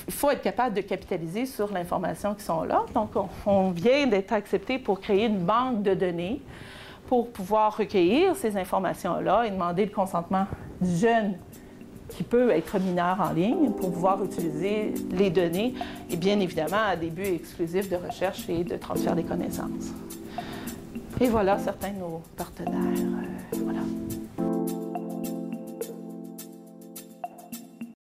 S1: il faut être capable de capitaliser sur l'information qui sont là. Donc, on vient d'être accepté pour créer une banque de données pour pouvoir recueillir ces informations-là et demander le consentement du jeune qui peut être mineur en ligne pour pouvoir utiliser les données et bien évidemment à des buts exclusifs de recherche et de transfert des connaissances. Et voilà certains de nos partenaires